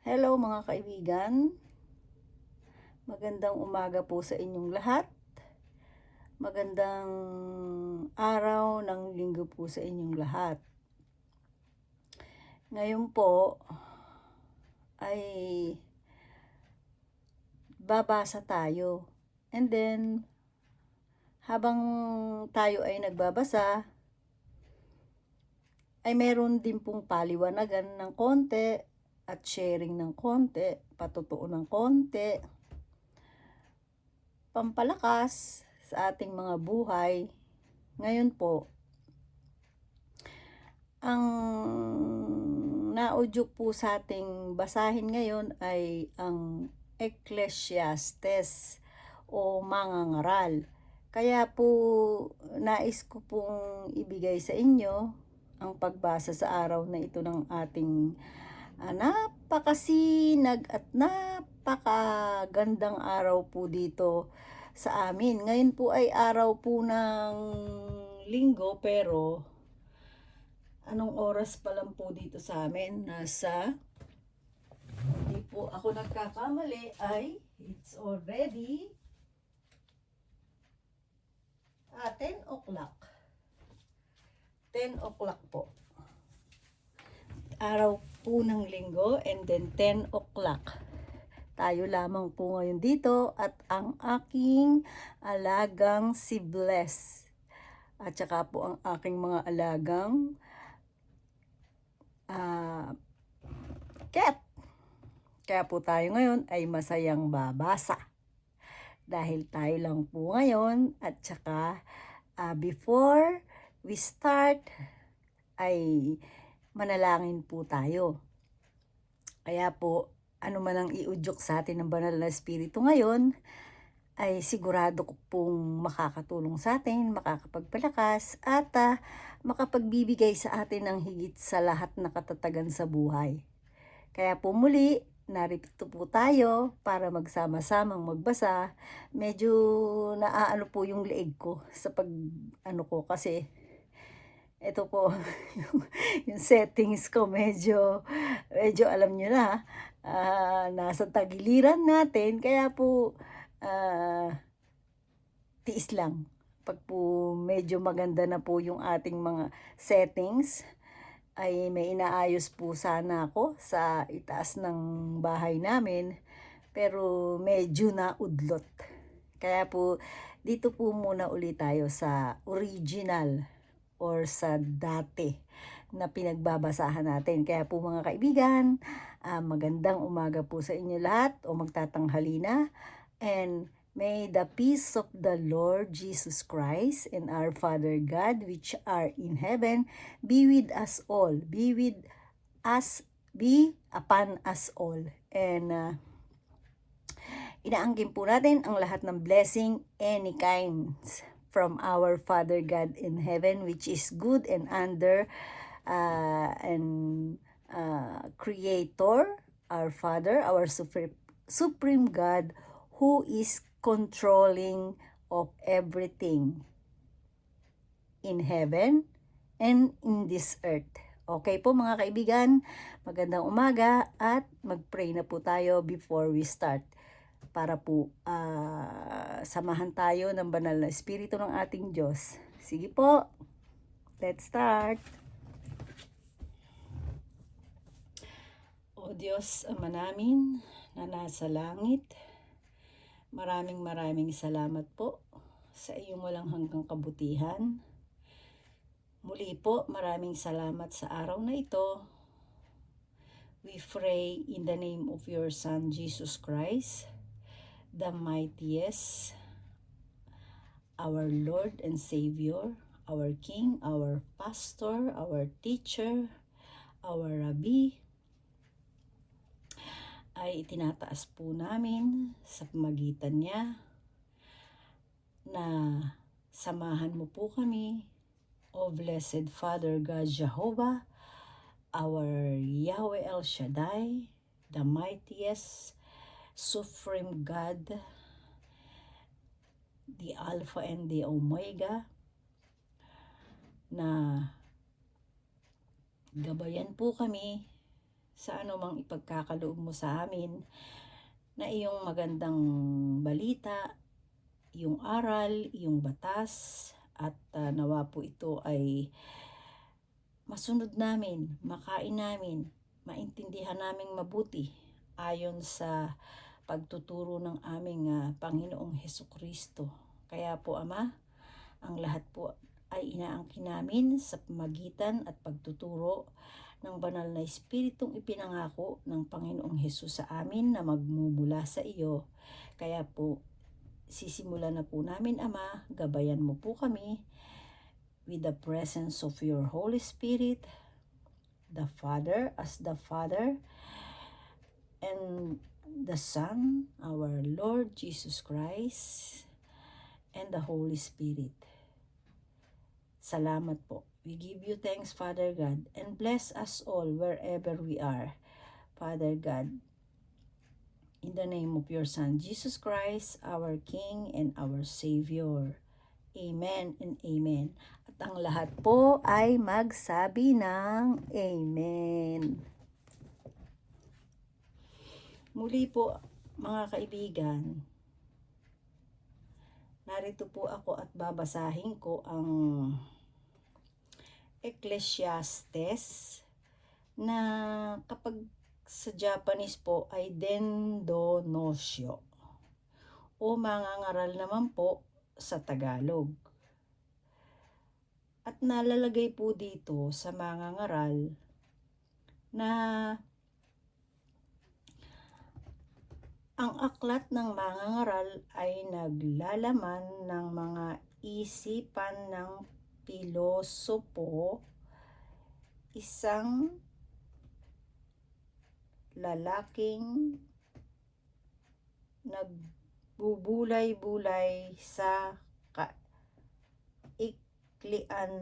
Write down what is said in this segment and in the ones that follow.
Hello mga kaibigan, magandang umaga po sa inyong lahat. Magandang araw ng linggo po sa inyong lahat. Ngayon po ay babasa tayo. And then, habang tayo ay nagbabasa, ay meron din pong paliwanagan ng konti at sharing ng konti, patutuo ng konti, pampalakas sa ating mga buhay. Ngayon po, ang naudyok po sa ating basahin ngayon ay ang Ecclesiastes o mangangaral. Kaya po nais ko pong ibigay sa inyo ang pagbasa sa araw na ito ng ating napakasinag at napakagandang araw po dito sa amin. Ngayon po ay araw po ng linggo, pero anong oras pa lang po dito sa amin? Hindi po ako nagkakamali, ay it's already 10 o'clock. 10 o'clock po. Araw po ng linggo, and then 10 o'clock. Tayo lamang po ngayon dito at ang aking alagang si Bless. At saka po ang aking mga alagang cat. Kaya po tayo ngayon ay masayang babasa. Dahil tayo lang po ngayon at saka before we start ay manalangin po tayo. Kaya po, ano man ang iudyok sa atin ng banal na espiritu ngayon, ay sigurado ko pong makakatulong sa atin, makakapagpalakas, at makapagbibigay sa atin ng higit sa lahat na katatagan sa buhay. Kaya po muli, narito po tayo para magsama-samang magbasa. Medyo naaano po yung leeg ko sa kasi ito po yung settings ko medyo alam nyo na, nasa tagiliran natin, kaya po tiis lang. Pag po medyo maganda na po yung ating mga settings, ay may inaayos po sana ako sa itaas ng bahay namin, pero medyo naudlot. Kaya po dito po muna ulit tayo sa original or sa dati na pinagbabasahan natin. Kaya po mga kaibigan, magandang umaga po sa inyo lahat o magtatanghali na, and may the peace of the Lord Jesus Christ and our Father God which are in heaven be with us all, be upon us all. And inaanggin po natin ang lahat ng blessing, any kinds, from our Father God in heaven, which is good and Creator, our Father, our supreme God, who is controlling of everything in heaven and in this earth. Okay po mga kaibigan, magandang umaga at mag-pray na po tayo before we start. Para po samahan tayo ng banal na espiritu ng ating Diyos. Sige po, let's start. O Diyos, Ama namin na nasa langit, maraming salamat po sa iyong walang hanggang kabutihan. Muli po, maraming salamat sa araw na ito. We pray in the name of your Son, Jesus Christ, the mightiest, our Lord and Savior, our King, our Pastor, our Teacher, our Rabbi, ay itinataas po namin sa pamagitan niya na samahan mo po kami, O Blessed Father God Jehovah, our Yahweh El Shaddai, the mightiest, supreme God, the Alpha and the Omega, na gabayan po kami sa anumang ipagkakaloob mo sa amin na iyong magandang balita, iyong aral, iyong batas, at nawa po ito ay masunod namin, makain namin, maintindihan naming mabuti ayon sa pagtuturo ng aming Panginoong Hesukristo. Kaya po Ama, ang lahat po ay inaangkin namin sa pamagitan at pagtuturo ng banal na Espiritong ipinangako ng Panginoong Hesus sa amin na magmumula sa iyo. Kaya po, sisimulan na po namin Ama, gabayan mo po kami with the presence of your Holy Spirit, the Father as the Father, and the Son, our Lord Jesus Christ, and the Holy Spirit. Salamat po. We give you thanks, Father God, and bless us all wherever we are, Father God. In the name of your Son, Jesus Christ, our King and our Savior. Amen and Amen. At ang lahat po ay magsabi ng Amen. Muli po, mga kaibigan, narito po ako at babasahin ko ang Ecclesiastes na kapag sa Japanese po ay Dendo Nosyo o mangangaral naman po sa Tagalog. At nalalagay po dito sa mangangaral na ang aklat ng mangangaral ay naglalaman ng mga isipan ng pilosopo, isang lalaking nagbubulay-bulay sa kaiklian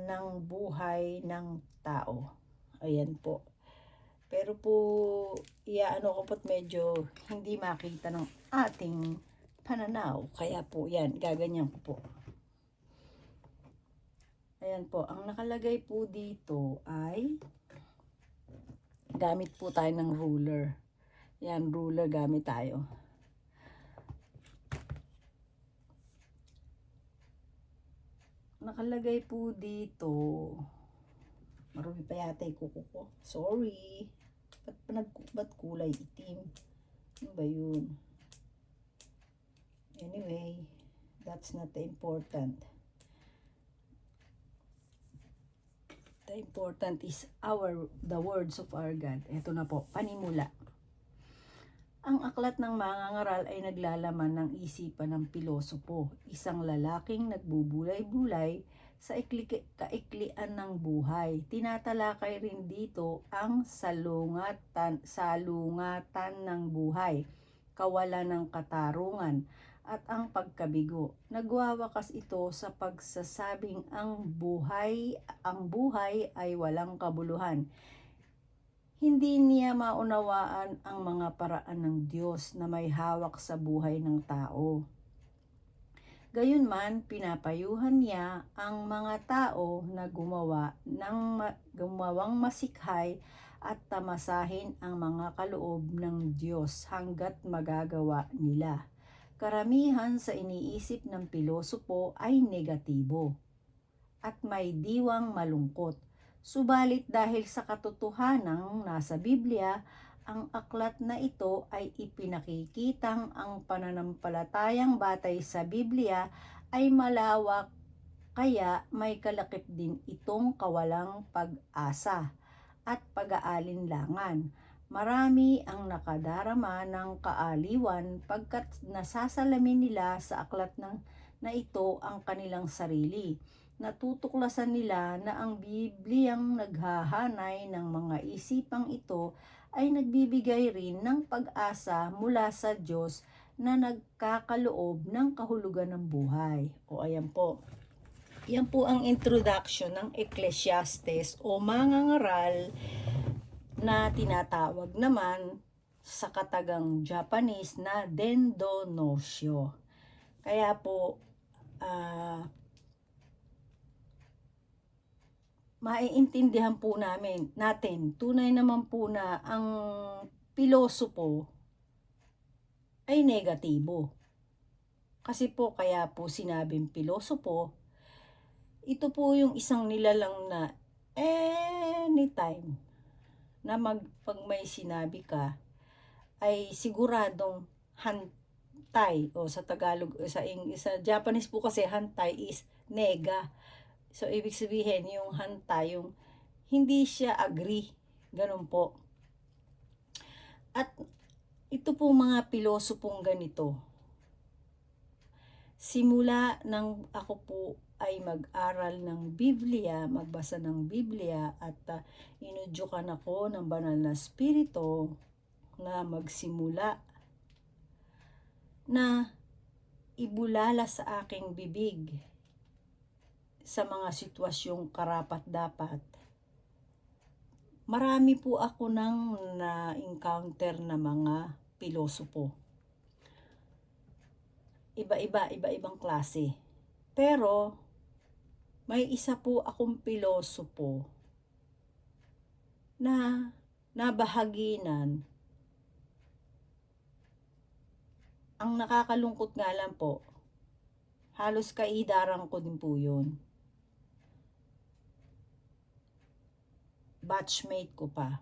ng buhay ng tao. Ayan po. Pero po, iyaano ko po't medyo hindi makita ng ating pananaw. Kaya po, yan, gaganyan ko po. Ayan po, ang nakalagay po dito ay gamit po tayo ng ruler. Yan, ruler gamit tayo. Nakalagay po dito, marami pa yata yung kuko ko. Sorry. Ba't kulay itim? Ano ba yun? Anyway, that's not the important. The important is the words of our God. Ito na po, panimula. Ang aklat ng mangangaral ay naglalaman ng isipan ng pilosopo, isang lalaking nagbubulay-bulay sa kaiklian ng buhay. Tinatalakay rin dito ang salungatan ng buhay, kawalan ng katarungan, at ang pagkabigo. Nagwawakas ito sa pagsasabing ang buhay ay walang kabuluhan. Hindi niya maunawaan ang mga paraan ng Diyos na may hawak sa buhay ng tao. Gayunman, pinapayuhan niya ang mga tao na gumawang masikhay at tamasahin ang mga kaloob ng Diyos hanggat magagawa nila. Karamihan sa iniisip ng pilosopo ay negatibo at may diwang malungkot. Subalit dahil sa katotohanang nasa Biblia, ang aklat na ito ay ipinakikitang ang pananampalatayang batay sa Biblia ay malawak, kaya may kalakip din itong kawalang pag-asa at pag-aalinlangan. Marami ang nakadarama ng kaaliwan pagkat nasasalamin nila sa aklat na ito ang kanilang sarili. Natutuklasan nila na ang Bibliyang naghahanay ng mga isipang ito ay nagbibigay rin ng pag-asa mula sa Diyos na nagkakaloob ng kahulugan ng buhay. O ayan po. Yan po ang introduction ng Ecclesiastes o mangangaral na tinatawag naman sa katagang Japanese na Dendo Nosyo. Kaya po, maiintindihan po natin, tunay naman po na ang pilosopo ay negatibo. Kasi po kaya po sinabing pilosopo, ito po yung isang nilalang na anytime na pag may sinabi ka ay siguradong hantay, o sa Tagalog, sa Japanese po kasi hantay is nega. So ibig sabihin yung hantay, yung hindi siya agree, ganun po. At ito po mga pilosopong ganito, simula nang ako po ay mag-aral ng Biblia, magbasa ng Biblia, at inudyukan ako ng banal na spirito na magsimula na ibulala sa aking bibig sa mga sitwasyong karapat-dapat. Marami po ako nang na-encounter na mga pilosopo. Iba-ibang klase. Pero may isa po akong pilosopo na nabahaginan. Ang nakakalungkot nga lang po, halos kaidaran ko din po yun. Batchmate ko pa.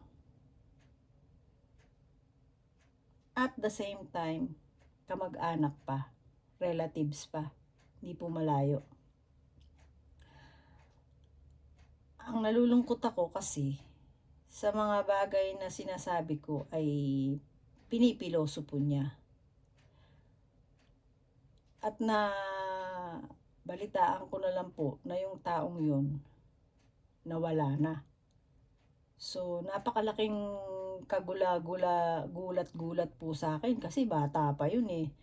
At the same time, kamag-anak pa, relatives pa, hindi po malayo. Ang nalulungkot ako kasi sa mga bagay na sinasabi ko ay pinipilosopo niya. At na balitaan ko na lang po na yung taong yun nawala na. So, napakalaking gulat-gulat po sa akin kasi bata pa yun eh.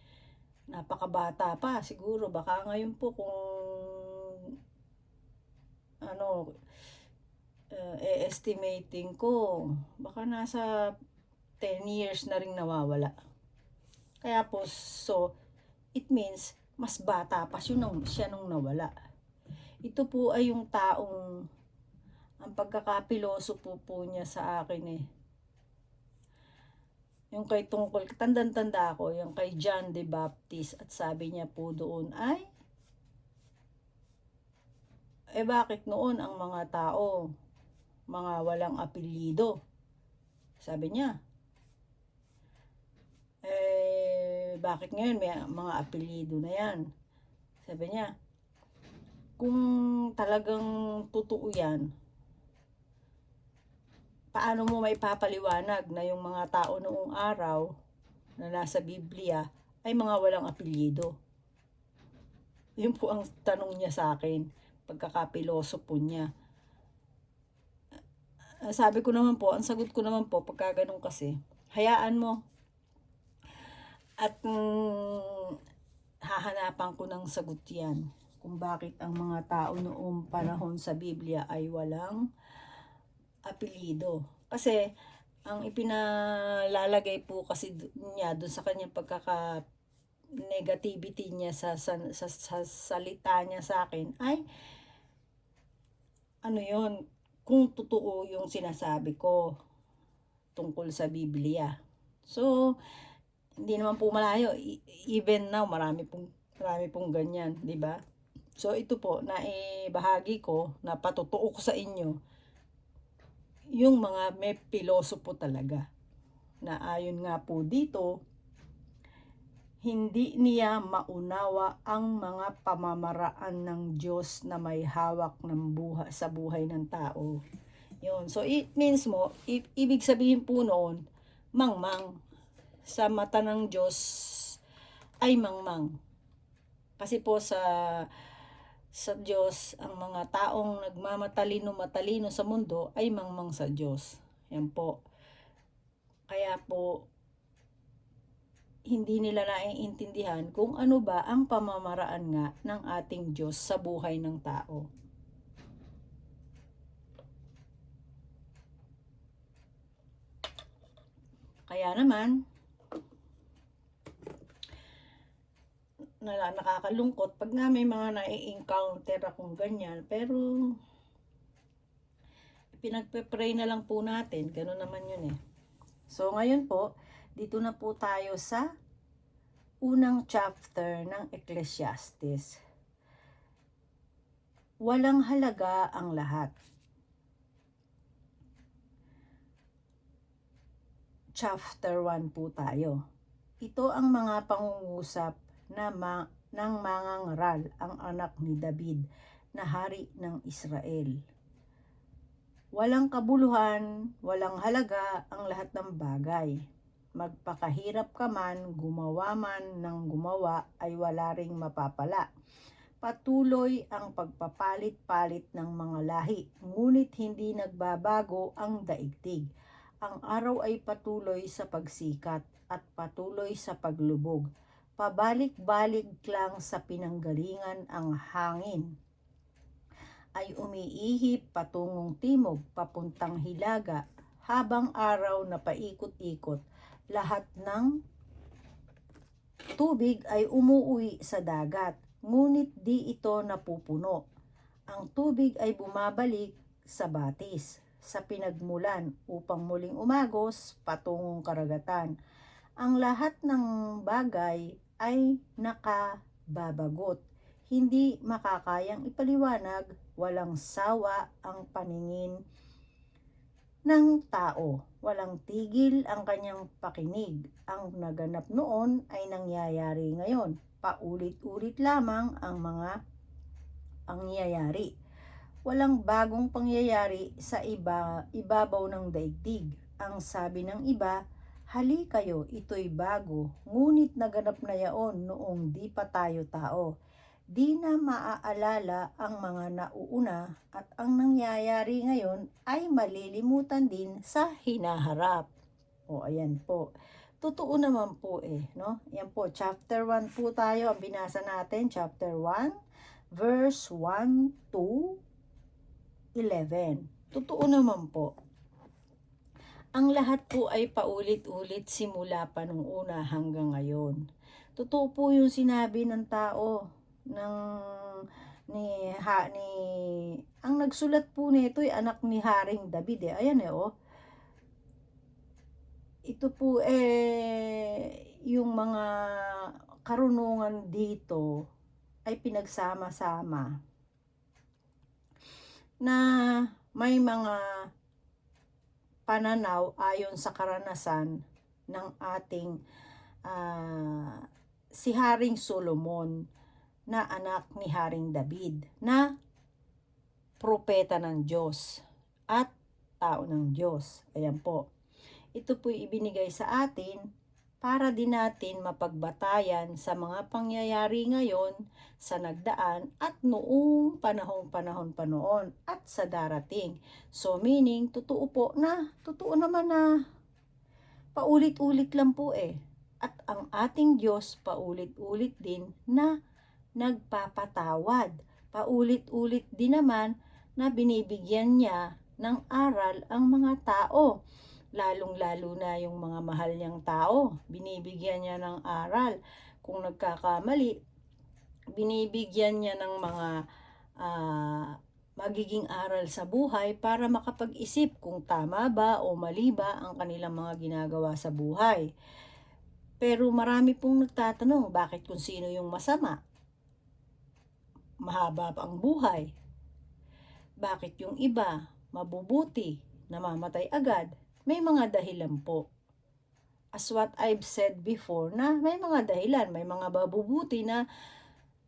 Napakabata pa. Siguro baka ngayon po kung estimating ko, baka nasa 10 years na rin nawawala. Kaya po, so, it means, mas bata pa siya nung nawala. Ito po ay yung taong, ang pagkakapilosopo po niya sa akin eh. Yung kay tungkol, tandang-tanda ako, yung kay John the Baptist, at sabi niya po doon ay, bakit noon ang mga tao, mga walang apelyido? Sabi niya. Bakit ngayon may mga apelyido na yan? Sabi niya, kung talagang totoo yan, paano mo maipapaliwanag na yung mga tao noong araw na nasa Biblia ay mga walang apelyido? Yun po ang tanong niya sa akin, pagkakapilosopo niya. Sabi ko naman po, ang sagot ko naman po, pagka ganun kasi, hayaan mo. At hahanapan ko ng sagot yan kung bakit ang mga tao noong panahon sa Biblia ay walang apelyido. Kasi ang ipinalalagay po kasi niya doon sa kanyang negativity niya sa salita niya sa akin ay yun, kung totoo yung sinasabi ko tungkol sa Biblia. So, hindi naman po malayo. Even now, marami pong ganyan, di ba? So, ito po, naibahagi ko, na patutuo ko sa inyo, yung mga may pilosopo talaga. Na ayon nga po dito, hindi niya maunawa ang mga pamamaraan ng Diyos na may hawak ng sa buhay ng tao. Yun. So, it means mo, ibig sabihin po noon, mangmang. Sa mata ng Diyos ay mangmang. Kasi po sa Diyos, ang mga taong nagmamatalino sa mundo ay mangmang sa Diyos. Yan po. Kaya po, hindi nila naiintindihan kung ano ba ang pamamaraan nga ng ating Diyos sa buhay ng tao. Kaya naman, nakakalungkot pag nga may mga nai-encounter akong ganyan, pero pinagpe-pray na lang po natin. Ganun naman yun eh. So, ngayon po, dito na po tayo sa unang chapter ng Ecclesiastes. Walang halaga ang lahat. Chapter 1 po tayo. Ito ang mga pangungusap ng mangangaral, ang anak ni David, na hari ng Israel. Walang kabuluhan, walang halaga ang lahat ng bagay. Magpakahirap ka man, gumawa man ng gumawa, ay wala ring mapapala. Patuloy ang pagpapalit-palit ng mga lahi, ngunit hindi nagbabago ang daigdig. Ang araw ay patuloy sa pagsikat at patuloy sa paglubog. Pabalik-balik lang sa pinanggalingan ang hangin. Ay umiihip patungong timog, papuntang hilaga, habang araw na paikot-ikot. Lahat ng tubig ay umuuwi sa dagat, ngunit di ito napupuno. Ang tubig ay bumabalik sa batis, sa pinagmulan, upang muling umagos patungong karagatan. Ang lahat ng bagay ay nakababagot. Hindi makakayang ipaliwanag, walang sawa ang paningin ng tao. Walang tigil ang kanyang pakinig. Ang naganap noon ay nangyayari ngayon. Paulit-ulit lamang ang mga pangyayari. Walang bagong pangyayari sa ibabaw ng daigdig. Ang sabi ng iba, hali kayo, ito'y bago, ngunit naganap na yaon noong di pa tayo tao. Di na maaalala ang mga nauuna at ang nangyayari ngayon ay malilimutan din sa hinaharap. O ayan po. Totoo naman po no? Yan po, chapter 1 po tayo, ang binasa natin, chapter 1, verse 1 to 11. Totoo naman po. Ang lahat po ay paulit-ulit simula pa nung una hanggang ngayon. Totoo po yung sinabi ng tao ang nagsulat po nito ay anak ni Haring David Ayan ito po yung mga karunungan dito ay pinagsama-sama na may mga pananaw ayon sa karanasan ng ating si Haring Solomon na anak ni Haring David na propeta ng Diyos at tao ng Diyos. Ayan po. Ito po'y ibinigay sa atin para din natin mapagbatayan sa mga pangyayari ngayon, sa nagdaan at noong panahon pa noon at sa darating. So meaning, totoo naman na paulit-ulit lang po At ang ating Diyos paulit-ulit din na nagpapatawad. Paulit-ulit din naman na binibigyan niya ng aral ang mga tao. Lalong-lalo na yung mga mahal niyang tao, binibigyan niya ng aral. Kung nagkakamali, binibigyan niya ng mga magiging aral sa buhay para makapag-isip kung tama ba o mali ba ang kanilang mga ginagawa sa buhay. Pero marami pong nagtatanong, bakit kung sino yung masama? Mahaba pa ang buhay. Bakit yung iba, mabubuti, namamatay agad? May mga dahilan po. As what I've said before, na may mga dahilan, may mga mabubuti na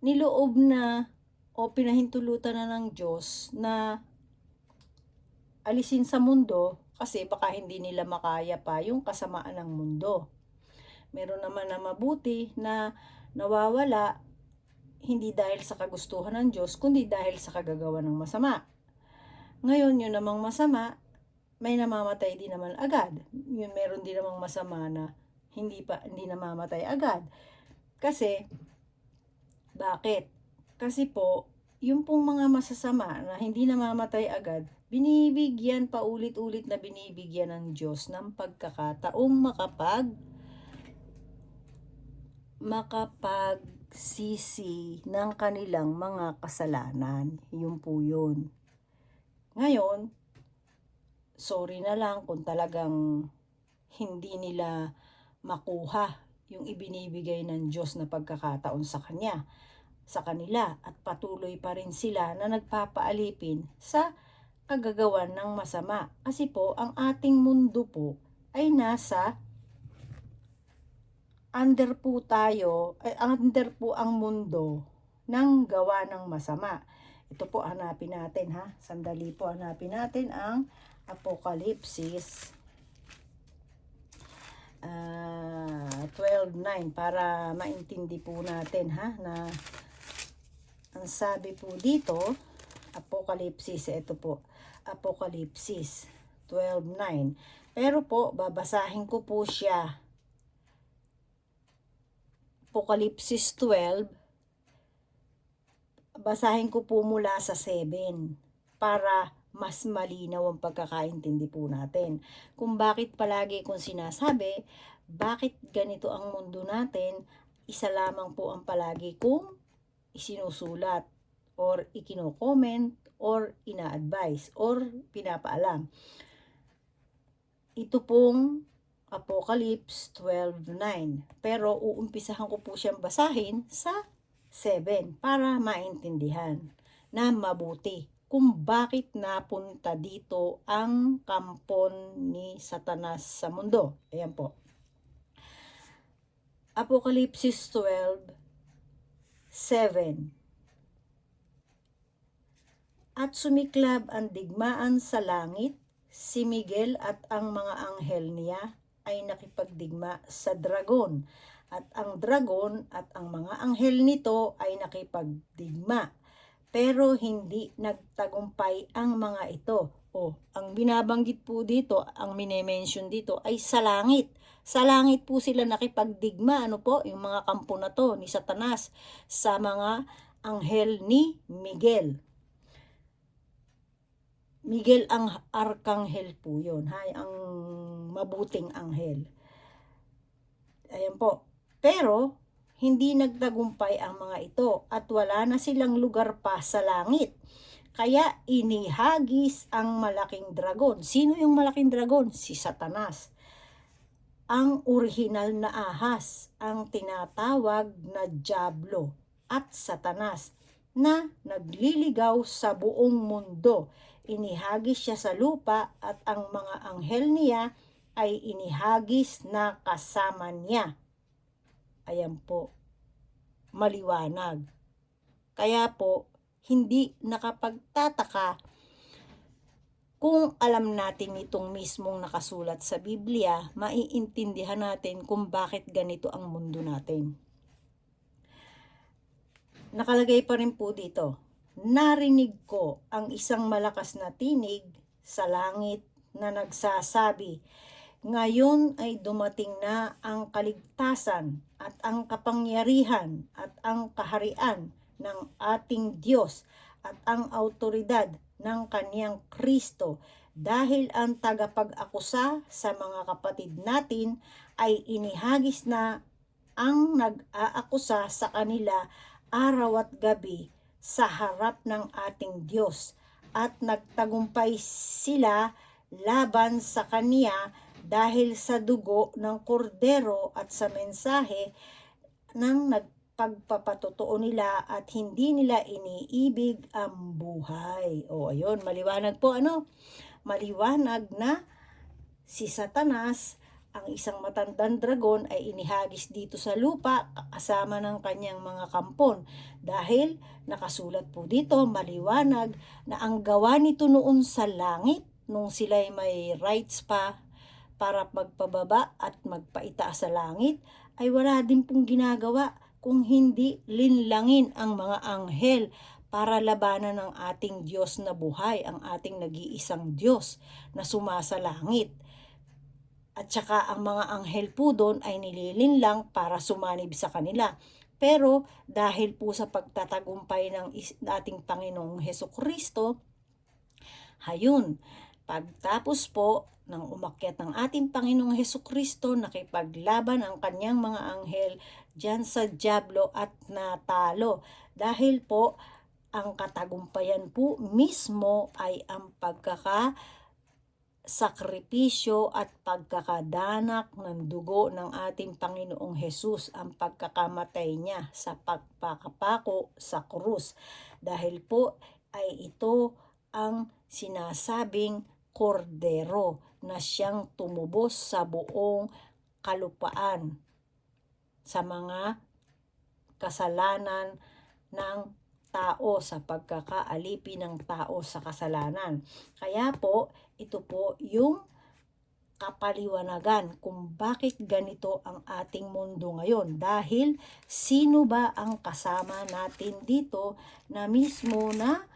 niloob na o pinahintulutan na ng Diyos na alisin sa mundo kasi baka hindi nila makaya pa yung kasamaan ng mundo. Meron naman na mabuti na nawawala hindi dahil sa kagustuhan ng Diyos, kundi dahil sa kagagawa ng masama. Ngayon, yun namang masama, may namamatay din naman agad. Yun, meron din namang masama na hindi namamatay agad. Kasi, bakit? Kasi po, yung pong mga masasama na hindi namamatay agad, binibigyan paulit-ulit na binibigyan ng Diyos ng pagkakataong makapagsisi ng kanilang mga kasalanan. Yun po yun. Ngayon, sorry na lang kung talagang hindi nila makuha yung ibinibigay ng Diyos na pagkakataon sa kanila, at patuloy pa rin sila na nagpapaalipin sa kagagawan ng masama. Kasi po, ang ating mundo po ay nasa under po tayo, ay under po ang mundo ng gawa ng masama. Ito po, hanapin natin ha. Sandali po, hanapin natin ang Apokalipsis 12:9 para maintindi po natin ha, na ang sabi po dito, Apokalipsis, ito po, Apokalipsis 12:9. Pero po, babasahin ko po siya. Apokalipsis 12, basahin ko po mula sa 7 para mas malinaw ang pagkakaintindi po natin. Kung bakit palagi kong sinasabi, bakit ganito ang mundo natin, isa lamang po ang palagi kong isinusulat or ikino-comment or ina-advise or pinapaalam. Ito pong Apocalypse 12:9. Pero uumpisahan ko po siyang basahin sa 7 para maintindihan na mabuti kung bakit napunta dito ang kampon ni Satanas sa mundo. Ayan po. Apocalypse 12:7. At sumiklab ang digmaan sa langit, si Miguel at ang mga anghel niya ay nakipagdigma sa dragon, at ang dragon at ang mga anghel nito ay nakipagdigma, pero hindi nagtagumpay ang mga ito. Ang binabanggit po dito, ang mine-mention dito ay sa langit. Sa langit po sila nakipagdigma, yung mga kampo na to ni Satanas sa mga anghel ni Miguel. Miguel ang arkanghel po yun, ang mabuting anghel. Ayan po. Pero, hindi nagtagumpay ang mga ito at wala na silang lugar pa sa langit. Kaya inihagis ang malaking dragon. Sino yung malaking dragon? Si Satanas. Ang orihinal na ahas, ang tinatawag na Diablo at Satanas, na nagliligaw sa buong mundo. Inihagis siya sa lupa at ang mga anghel niya ay inihagis na kasama niya. Ayan po, maliwanag. Kaya po, hindi nakapagtataka kung alam natin itong mismong nakasulat sa Biblia, maiintindihan natin kung bakit ganito ang mundo natin. Nakalagay pa rin po dito, narinig ko ang isang malakas na tinig sa langit na nagsasabi, ngayon ay dumating na ang kaligtasan at ang kapangyarihan at ang kaharian ng ating Diyos at ang autoridad ng kaniyang Kristo, dahil ang tagapag-akusa sa mga kapatid natin ay inihagis na ang nag-aakusa sa kanila araw at gabi sa harap ng ating Diyos, at nagtagumpay sila laban sa Kaniya dahil sa dugo ng kordero at sa mensahe ng nagpagpapatotoo nila, at hindi nila iniibig ang buhay. Ayun, maliwanag po maliwanag na si Satanas, ang isang matandang dragon, ay inihagis dito sa lupa kasama ng kanyang mga kampon, dahil nakasulat po dito maliwanag na ang gawa nito noon sa langit nung sila'y may rights pa para magpababa at magpaitaas sa langit, ay wala din pong ginagawa kung hindi linlangin ang mga anghel para labanan ng ating Diyos na buhay, ang ating nag-iisang Diyos na sumasalangit. At saka ang mga anghel po doon ay nililinlang para sumanib sa kanila. Pero dahil po sa pagtatagumpay ng ating Panginoong Hesukristo, hayun, pagtapos po ng umakyat ng ating Panginoong Hesukristo, nakipaglaban ang kanyang mga anghel dyan sa Diablo at natalo. Dahil po, ang katagumpayan po mismo ay ang sakripisyo at pagkakadanak ng dugo ng ating Panginoong Hesus, ang pagkakamatay niya sa pagpapako sa krus. Dahil po ay ito ang sinasabing kordero na siyang tumubos sa buong kalupaan sa mga kasalanan ng tao, sa pagkakaalipin ng tao sa kasalanan. Kaya po, ito po yung kapaliwanagan kung bakit ganito ang ating mundo ngayon. Dahil sino ba ang kasama natin dito na mismo na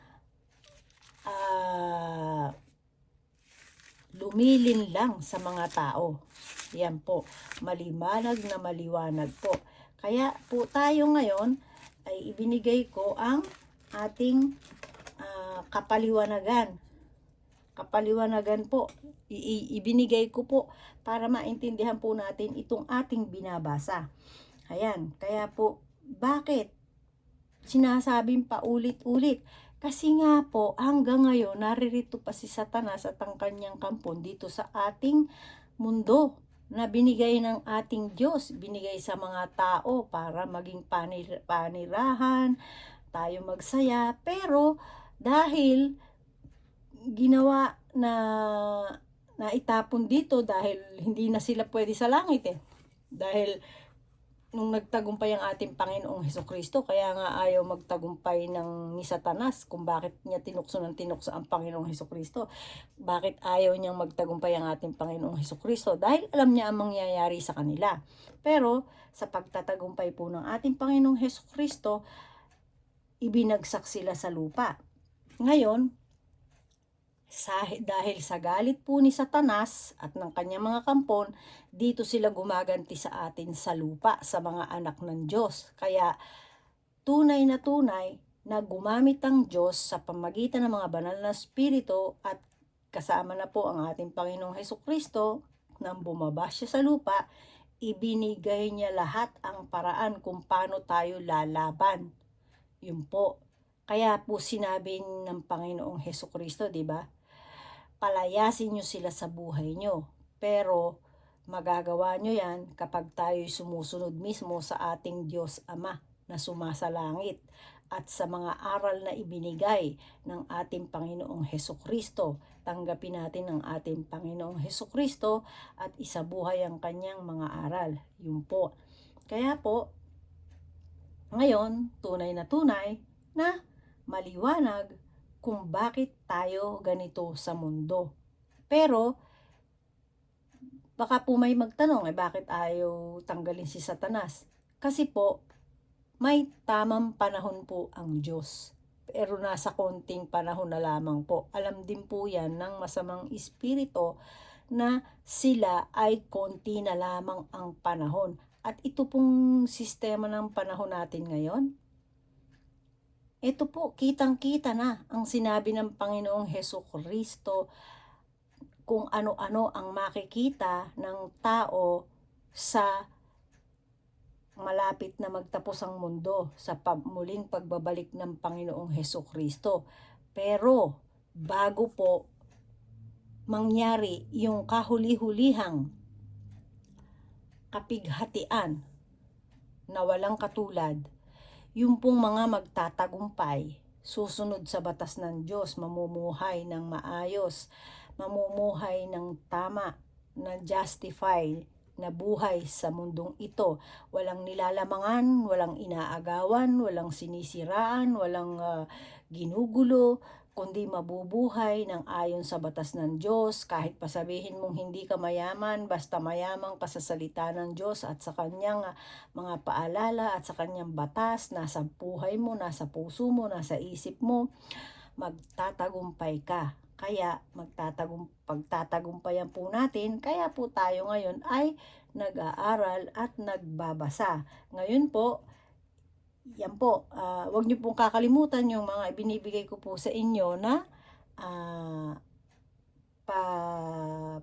lumilin lang sa mga tao. Yan po, maliwanag na maliwanag po. Kaya po tayo ngayon ay ibinigay ko ang ating kapaliwanagan. Kapaliwanagan po, ibinigay ko po para maintindihan po natin itong ating binabasa. Ayan, kaya po, bakit sinasabing paulit-ulit? Kasi nga po, hanggang ngayon, naririto pa si Satanas at ang kanyang kampon dito sa ating mundo na binigay ng ating Diyos, binigay sa mga tao para maging panirahan, tayo magsaya. Pero dahil ginawa na itapon dito, dahil hindi na sila pwede sa langit dahil nung nagtagumpay ang ating Panginoong Hesukristo, kaya nga ayaw magtagumpay ni Satanas kung bakit niya tinukso ang Panginoong Hesukristo. Bakit ayaw niyang magtagumpay ang ating Panginoong Hesukristo? Dahil alam niya ang mangyayari sa kanila. Pero sa pagtatagumpay po ng ating Panginoong Hesukristo, ibinagsak sila sa lupa. Ngayon, dahil sa galit po ni Satanas at ng kanyang mga kampon, dito sila gumaganti sa atin sa lupa, sa mga anak ng Diyos. Kaya tunay na gumamit ang Diyos sa pamagitan ng mga banal na spirito at kasama na po ang ating Panginoong Hesukristo nang bumaba siya sa lupa, ibinigay niya lahat ang paraan kung paano tayo lalaban. Yun po. Kaya po sinabi ng Panginoong Hesukristo, di ba? Palayasin nyo sila sa buhay nyo. Pero magagawa nyo yan kapag tayo'y sumusunod mismo sa ating Diyos Ama na sumasalangit at sa mga aral na ibinigay ng ating Panginoong Hesukristo. Tanggapin natin ang ating Panginoong Hesukristo at isabuhay ang kanyang mga aral. Yun po. Kaya po, ngayon, tunay na maliwanag kung bakit tayo ganito sa mundo. Pero, baka po may magtanong, bakit ayaw tanggalin si Satanas? Kasi po, may tamang panahon po ang Diyos. Pero nasa konting panahon na lamang po. Alam din po yan ng masamang espiritu na sila ay konti na lamang ang panahon. At ito pong sistema ng panahon natin ngayon, ito po, kitang-kita na ang sinabi ng Panginoong Hesukristo kung ano-ano ang makikita ng tao sa malapit na magtapos ang mundo, sa muling pagbabalik ng Panginoong Hesukristo. Pero bago po mangyari yung kahuli-hulihang kapighatian na walang katulad, yung pong mga magtatagumpay, susunod sa batas ng Diyos, mamumuhay ng maayos, mamumuhay ng tama, na justified na buhay sa mundong ito. Walang nilalamangan, walang inaagawan, walang sinisiraan, walang ginugulo, kundi mabubuhay ng ayon sa batas ng Diyos. Kahit pasabihin mong hindi ka mayaman, basta mayaman ka sa salita ng Diyos at sa kanyang mga paalala at sa kanyang batas, nasa buhay mo, nasa puso mo, nasa isip mo, magtatagumpay ka. Kaya pagtatagumpayan po natin, kaya po tayo ngayon ay nag-aaral at nagbabasa. Ngayon po, yan po, wag niyo pong kakalimutan yung mga ibinibigay ko po sa inyo na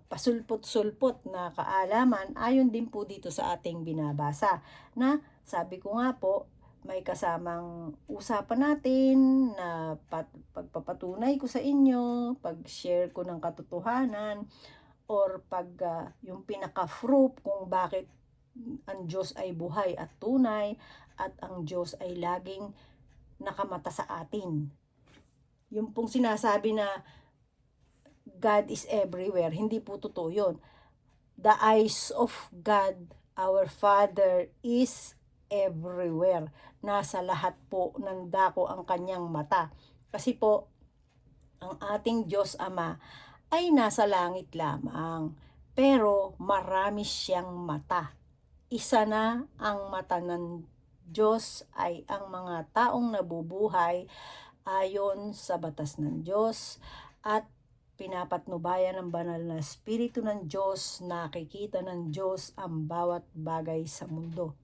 pasulpot-sulpot na kaalaman ayon din po dito sa ating binabasa. Na sabi ko nga po, may kasamang usapan natin na pagpapatunay ko sa inyo, pag-share ko ng katotohanan, or yung pinaka-proof kung bakit ang Diyos ay buhay at tunay at ang Diyos ay laging nakamata sa atin. Yung pong sinasabi na God is everywhere, hindi po totoo yun. The eyes of God, our Father, is everywhere. Nasa lahat po ng dako ang kanyang mata. Kasi po, ang ating Diyos Ama ay nasa langit lamang. Pero marami siyang mata. Isa na ang mata ng Diyos ay ang mga taong nabubuhay ayon sa batas ng Diyos at pinapatnubayan ng banal na Espiritu ng Diyos, nakikita ng Diyos ang bawat bagay sa mundo.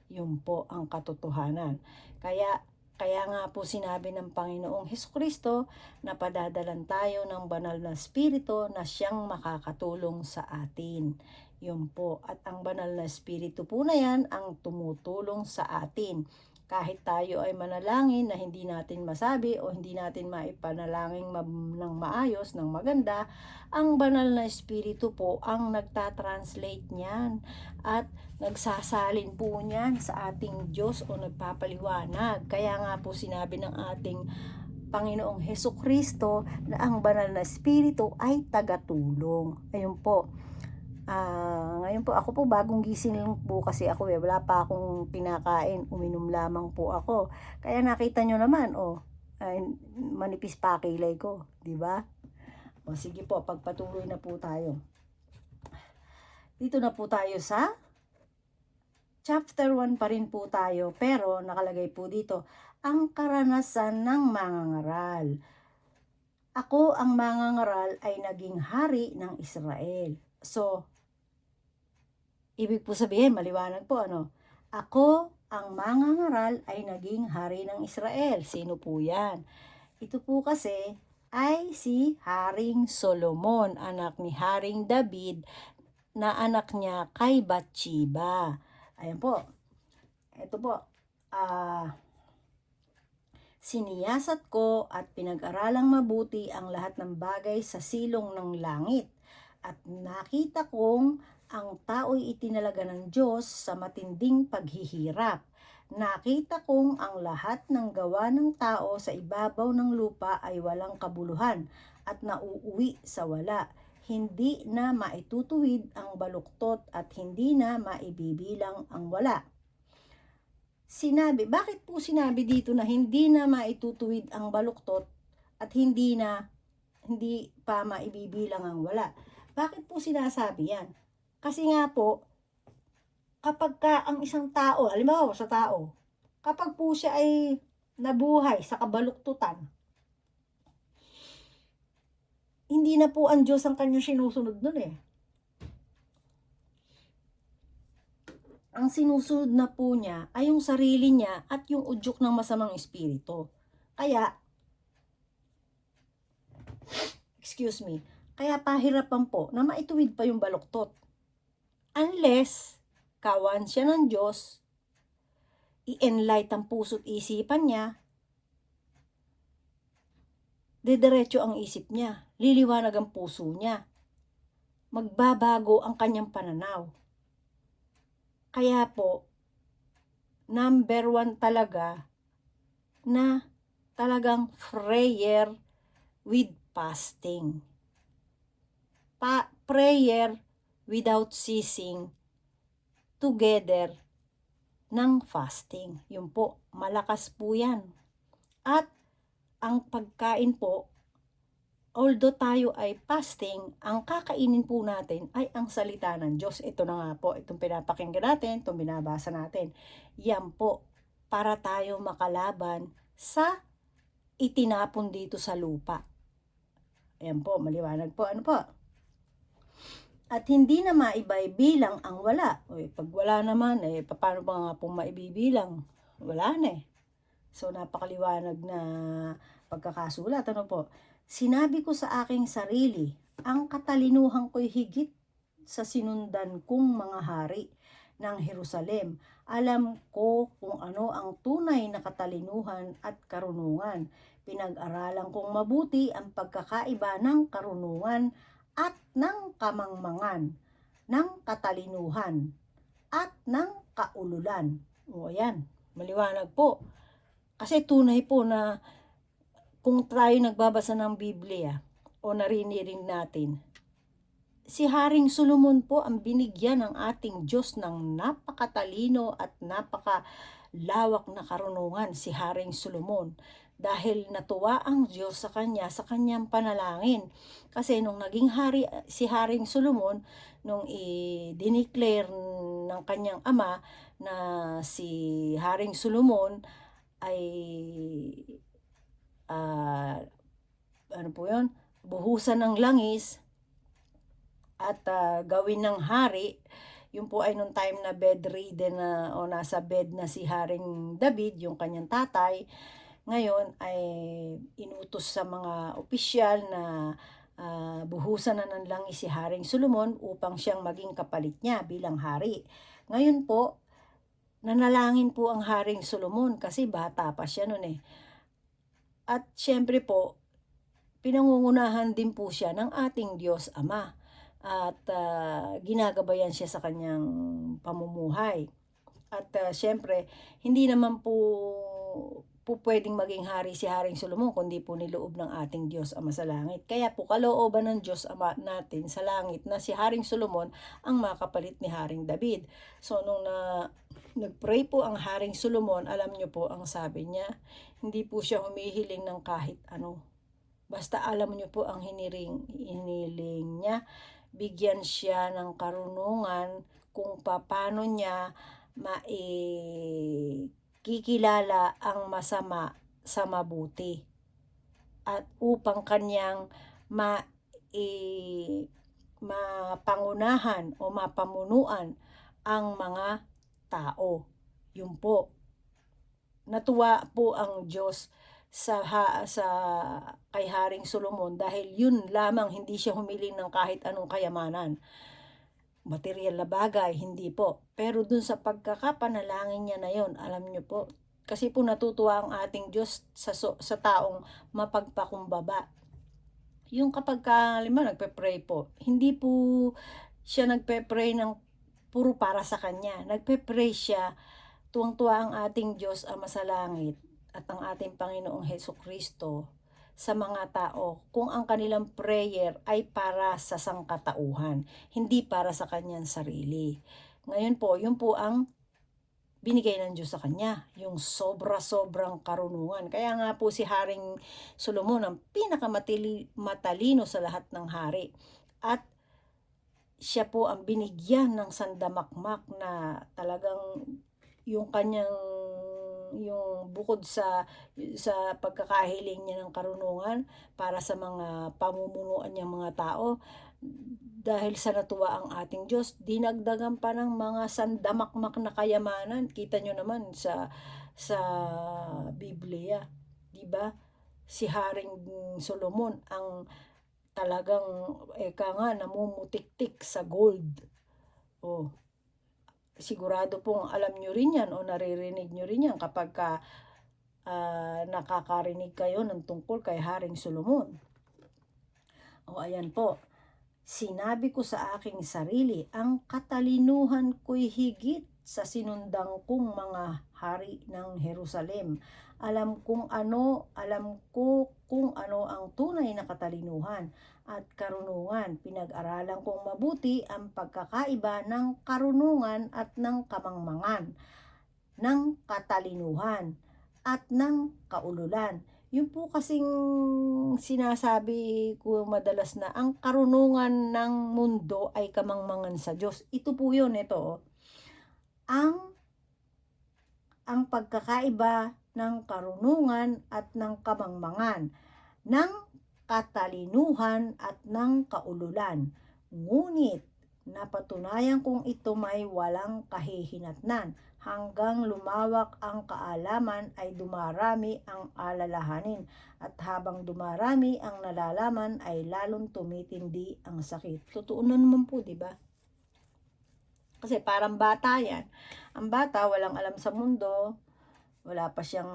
Yun po ang katotohanan. Kaya nga po sinabi ng Panginoong Hesukristo na padadalan tayo ng banal na Espiritu na siyang makakatulong sa atin. Yun po. At ang banal na Espiritu po na yan ang tumutulong sa atin. Kahit tayo ay manalangin na hindi natin masabi o hindi natin maipanalangin ng maayos, ng maganda, ang banal na Espiritu po ang nagtatranslate niyan at nagsasalin po niyan sa ating Diyos o nagpapaliwanag. Kaya nga po sinabi ng ating Panginoong Hesukristo na ang banal na Espiritu ay tagatulong. Ayun po. Ngayon po ako po bagong gising lang po kasi ako wala pa akong pinakain, uminom lamang po ako. Kaya nakita nyo naman, manipis pa kilay ko, di ba? O sige po, pagpatuloy na po tayo. Dito na po tayo sa chapter 1 pa rin po tayo, pero nakalagay po dito, ang karanasan ng mangangaral. Ako ang mangangaral ay naging hari ng Israel. So, ibig po sabihin, maliwanag po, Ako, ang mangangaral ay naging hari ng Israel. Sino po yan? Ito po kasi ay si Haring Solomon, anak ni Haring David, na anak niya kay Bathsheba. Ayan po. Ito po. Siniyasat ko at pinag-aralang mabuti ang lahat ng bagay sa silong ng langit. At nakita kong ang tao'y itinalaga ng Diyos sa matinding paghihirap. Nakita kong ang lahat ng gawa ng tao sa ibabaw ng lupa ay walang kabuluhan at nauuwi sa wala. Hindi na maitutuwid ang baluktot at hindi na maibibilang ang wala. Bakit po sinabi dito na hindi na maitutuwid ang baluktot at hindi pa maibibilang ang wala? Bakit po sinasabi yan? Kasi nga po, kapag ang isang tao, halimbawa sa tao, kapag po siya ay nabuhay sa kabaluktutan, hindi na po ang Diyos ang kanyang sinusunod nun eh. Ang sinusunod na po niya ay yung sarili niya at yung udyok ng masamang espiritu. Kaya pahirapan po na maituwid pa yung baluktot. Unless, kawan siya ng Diyos, i-enlight ang puso't isipan niya, didiretso ang isip niya, liliwanag ang puso niya, magbabago ang kanyang pananaw. Kaya po, number 1 talaga na talagang prayer with fasting. Prayer without ceasing together ng fasting. Yun po, malakas po yan. At ang pagkain po, although tayo ay fasting, ang kakainin po natin ay ang salita ng Diyos. Ito na nga po, itong pinapakinggan natin, itong binabasa natin. Yan po, para tayo makalaban sa itinapon dito sa lupa. Ayan po, maliwanag po. Ano po? At hindi na maibilang ang wala. Pag wala naman, paano ba nga pong maibibilang? Wala na eh. So, napakaliwanag na pagkakasulat. Ano po? Sinabi ko sa aking sarili, ang katalinuhan ko'y higit sa sinundan kong mga hari. ng Jerusalem. Alam ko kung ano ang tunay na katalinuhan at karunungan. Pinag-aralan kong mabuti ang pagkakaiba ng karunungan at ng kamangmangan, ng katalinuhan at ng kaululan. O ayan, maliwanag po. Kasi tunay po na kung tayo nagbabasa ng Biblia o naririnig natin, si Haring Solomon po ang binigyan ng ating Diyos ng napakatalino at napakalawak na karunungan, si Haring Solomon. Dahil natuwa ang Diyos sa kanya, sa kanyang panalangin. Kasi nung naging hari si Haring Solomon, nung i-declare ng kanyang ama na si Haring Solomon ay ano po yun, buhusan ng langis at gawin ng hari. Yun po ay nung time na bedridden na o nasa bed na si Haring David, yung kanyang tatay. Ngayon ay inutos sa mga opisyal na buhusan na ng langis si Haring Solomon upang siyang maging kapalit niya bilang hari. Ngayon po, nanalangin po ang Haring Solomon kasi bata pa siya noon eh. At syempre po, pinangungunahan din po siya ng ating Diyos Ama at ginagabayan siya sa kanyang pamumuhay. At syempre, hindi naman po pwedeng maging hari si Haring Solomon kundi po niloob ng ating Diyos Ama sa langit. Kaya po kalooban ng Diyos Ama natin sa langit na si Haring Solomon ang makapalit ni Haring David. So nung nagpray po ang Haring Solomon, alam niyo po ang sabi niya, hindi po siya humihiling ng kahit ano. Basta alam niyo po ang hiniling niya, bigyan siya ng karunungan kung paano niya kikilala ang masama sa mabuti at upang kanyang mapangunahan o mapamunuan ang mga tao. Yun po. Natuwa po ang Diyos sa kay Haring Solomon dahil yun lamang, hindi siya humiling ng kahit anong kayamanan. Material na bagay, hindi po. Pero dun sa pagkakapanalangin niya na yon, alam niyo po, kasi po natutuwa ang ating Diyos sa taong mapagpakumbaba. Yung kapag nagpe-pray po, hindi po siya nagpe-pray ng puro para sa kanya. Nagpe-pray siya, tuwang-tuwa ang ating Diyos Ama sa langit at ang ating Panginoong Hesukristo sa mga tao kung ang kanilang prayer ay para sa sangkatauhan, hindi para sa kanyang sarili. Ngayon po, yun po ang binigay ng Diyos sa kanya, yung sobra-sobrang karunungan. Kaya nga po si Haring Solomon ang pinakamatalino sa lahat ng hari. At siya po ang binigyan ng sandamakmak na talagang yung kanyang bukod sa pagkakahiling niya ng karunungan para sa mga pamumunuan niyang mga tao, dahil sa natuwa ang ating Diyos, dinagdagan pa ng mga sandamakmak na kayamanan. Kita nyo naman sa Biblia, di ba? Si Haring Solomon ang talagang namumutik-tik sa gold. Oh, sigurado pong alam nyo rin yan o naririnig nyo rin yan kapag nakakarinig kayo ng tungkol kay Haring Solomon. O ayan po, sinabi ko sa aking sarili, ang katalinuhan ko'y higit sa sinundang kong mga hari ng Jerusalem. Alam ko kung ano ang tunay na katalinuhan at karunungan. Pinag-aralan kong mabuti ang pagkakaiba ng karunungan at ng kamangmangan, ng katalinuhan at ng kaululan. Yun po kasing sinasabi ko madalas na ang karunungan ng mundo ay kamangmangan sa Diyos. Ito po yun, ito. Ang pagkakaiba ng karunungan at ng kamangmangan, ng katalinuhan at ng kaululan. Ngunit napatunayan kong ito may walang kahihinatnan. Hanggang lumawak ang kaalaman ay dumarami ang alalahanin, at habang dumarami ang nalalaman ay lalong tumitindi ang sakit. Totoo na naman po, di ba? Kasi parang bata yan. Ang bata, walang alam sa mundo, wala pa siyang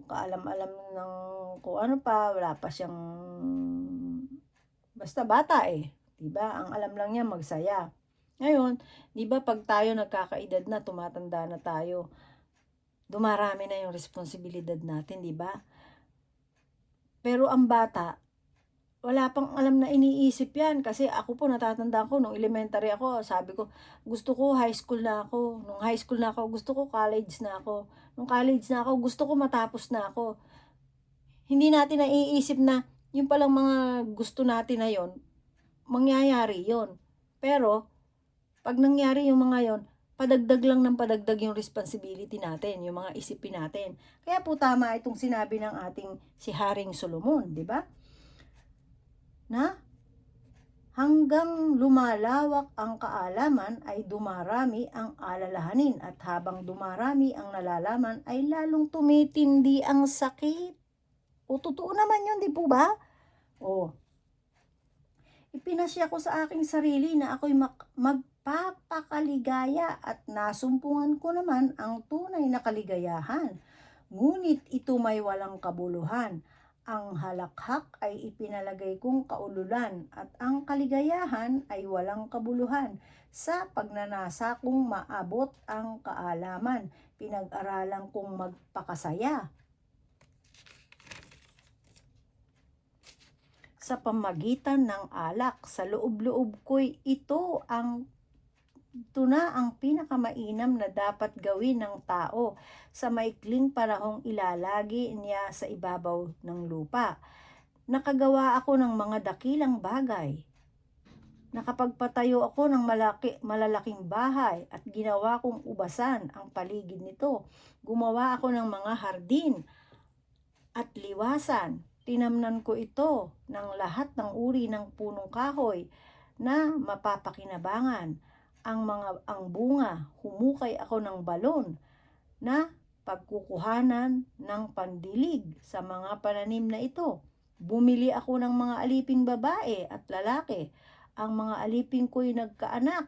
kaalam-alam ng kung ano pa, wala pa siyang, basta bata eh. Diba? Ang alam lang niya magsaya. Ngayon, diba pag tayo nagkakaedad na, tumatanda na tayo, dumarami na yung responsibilidad natin, diba? Pero ang bata, wala pang alam na iniisip yan. Kasi ako po, natatanda ko, nung elementary ako, sabi ko, gusto ko high school na ako. Nung high school na ako, gusto ko college na ako. Nung college na ako, gusto ko matapos na ako. Hindi natin naiisip na yung palang mga gusto natin na yon, mangyayari yon. Pero, pag nangyari yung mga yon, padagdag lang ng padagdag yung responsibility natin, yung mga isipin natin. Kaya po tama itong sinabi ng ating si Haring Solomon, di ba? Na hanggang lumalawak ang kaalaman ay dumarami ang alalahanin, at habang dumarami ang nalalaman ay lalong tumitindi ang sakit. O totoo naman yun, di po ba? O, ipinasya ko sa aking sarili na ako'y magpapakaligaya at nasumpungan ko naman ang tunay na kaligayahan. Ngunit ito may walang kabuluhan. Ang halakhak ay ipinalagay kong kaululan at ang kaligayahan ay walang kabuluhan. Sa pagnanasa kong maabot ang kaalaman, pinag-aralan kong magpakasaya. Sa pamagitan ng alak, sa loob-loob ko'y ito na ang pinakamainam na dapat gawin ng tao sa maikling panahong ilalagi niya sa ibabaw ng lupa. Nakagawa ako ng mga dakilang bagay. Nakapagpatayo ako ng malalaking bahay at ginawa kong ubasan ang paligid nito. Gumawa ako ng mga hardin at liwasan. Tinamnan ko ito ng lahat ng uri ng punong kahoy na mapapakinabangan. Ang bunga, humukay ako ng balon na pagkukuhanan ng pandilig sa mga pananim na ito. Bumili ako ng mga aliping babae at lalaki. Ang mga aliping ko'y nagkaanak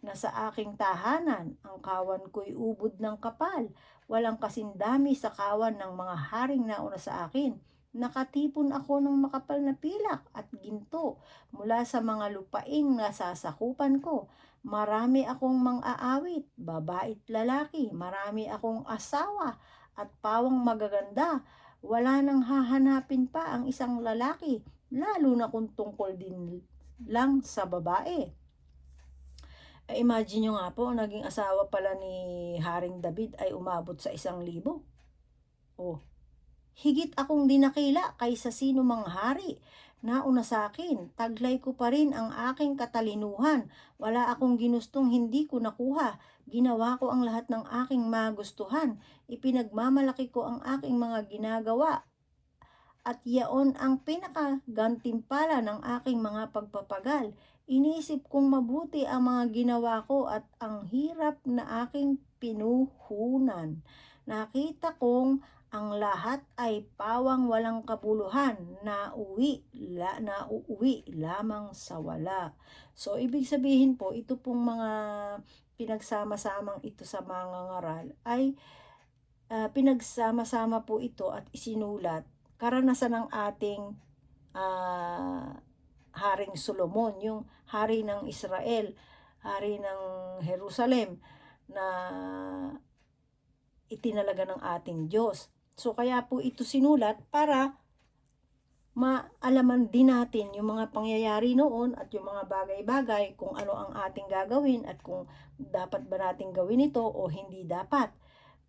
na sa aking tahanan. Ang kawan ko'y ubod ng kapal. Walang kasindami sa kawan ng mga haring nauna sa akin. Nakatipon ako ng makapal na pilak at ginto mula sa mga lupaing nasasakupan ko. Marami akong mang-aawit, babae't lalaki. Marami akong asawa at pawang magaganda. Wala nang hahanapin pa ang isang lalaki, lalo na kung tungkol din lang sa babae. Imagine nyo nga po, naging asawa pala ni Haring David ay umabot sa 1,000. Oh, higit akong dinakila kaysa sino mang hari. Nauna sa akin, taglay ko pa rin ang aking katalinuhan. Wala akong ginustong hindi ko nakuha. Ginawa ko ang lahat ng aking magustuhan. Ipinagmamalaki ko ang aking mga ginagawa. At yaon ang pinakagantimpala ng aking mga pagpapagal. Iniisip kong mabuti ang mga ginawa ko at ang hirap na aking pinuhunan. Nakita kong ang lahat ay pawang walang kabuluhan, na uuwi lamang sa wala. So, ibig sabihin po, ito pong mga pinagsama-samang ito sa mga ngaral ay pinagsama-sama po ito at isinulat. Karanasan ng ating Haring Solomon, yung hari ng Israel, hari ng Jerusalem, na itinalaga ng ating Diyos. So kaya po ito sinulat para maalaman din natin yung mga pangyayari noon at yung mga bagay-bagay, kung ano ang ating gagawin at kung dapat ba nating gawin ito o hindi dapat.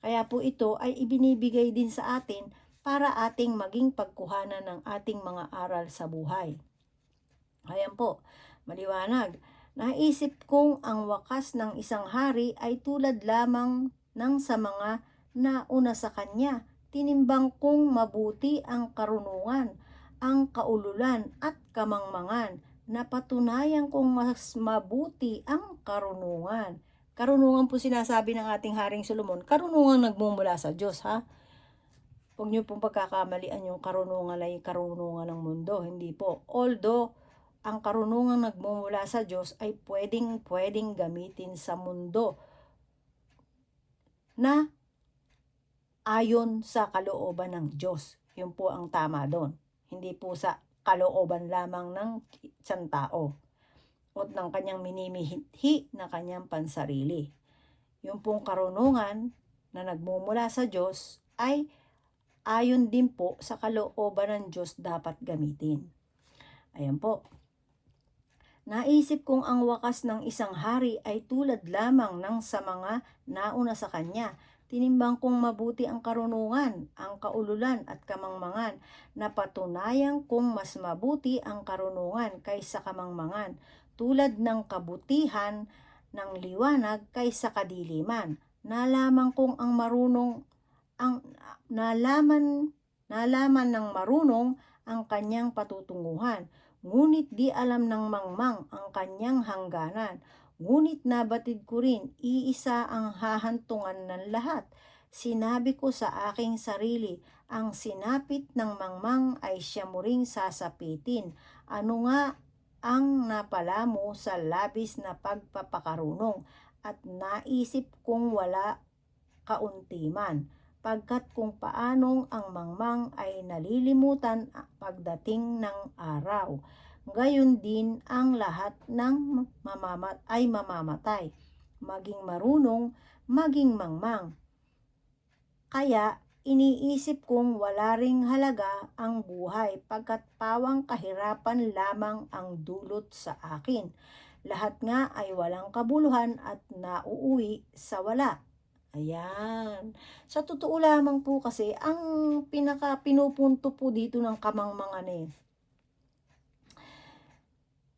Kaya po ito ay ibinibigay din sa atin para ating maging pagkuhanan ng ating mga aral sa buhay. Ayan po, maliwanag. Naisip kong ang wakas ng isang hari ay tulad lamang ng sa mga nauna sa kanya. Tinimbang kong mabuti ang karunungan, ang kaululan at kamangmangan. Napatunayan kong mas mabuti ang karunungan. Karunungan po sinasabi ng ating Haring Solomon. Karunungan nagmumula sa Diyos, ha? Huwag niyo pong pagkakamalian yung karunungan ay karunungan ng mundo. Hindi po. Although, ang karunungang nagmumula sa Diyos ay pwedeng gamitin sa mundo na ayon sa kalooban ng Diyos. Yun po ang tama doon. Hindi po sa kalooban lamang ng isang tao o ng kanyang minimithi na kanyang pansarili. Yung pong karunungan na nagmumula sa Diyos ay ayon din po sa kalooban ng Diyos dapat gamitin. Ayan po. Naisip kong ang wakas ng isang hari ay tulad lamang ng sa mga nauna sa kanya. Tinimbang kong mabuti ang karunungan, ang kaululan at kamangmangan. Napatunayan kong mas mabuti ang karunungan kaysa kamangmangan, tulad ng kabutihan ng liwanag kaysa kadiliman. Nalaman kong ang marunong ang nalaman ng marunong ang kanyang patutunguhan, ngunit di alam ng mangmang ang kanyang hangganan. Ngunit nabatid ko rin, iisa ang hahantungan ng lahat. Sinabi ko sa aking sarili, ang sinapit ng mangmang ay siya mo ring sasapitin. Ano nga ang napala mo sa labis na pagpapakarunong, at naisip kong wala kaunti man, pagkat kung paanong ang mangmang ay nalilimutan pagdating ng araw, gayon din ang lahat ng mamamatay, maging marunong, maging mangmang. Kaya iniisip kong wala ring halaga ang buhay, pagkat pawang kahirapan lamang ang dulot sa akin. Lahat nga ay walang kabuluhan at nauuwi sa wala. Ayan. Sa totoo lamang po kasi, ang pinupunto po dito ng kamangmangan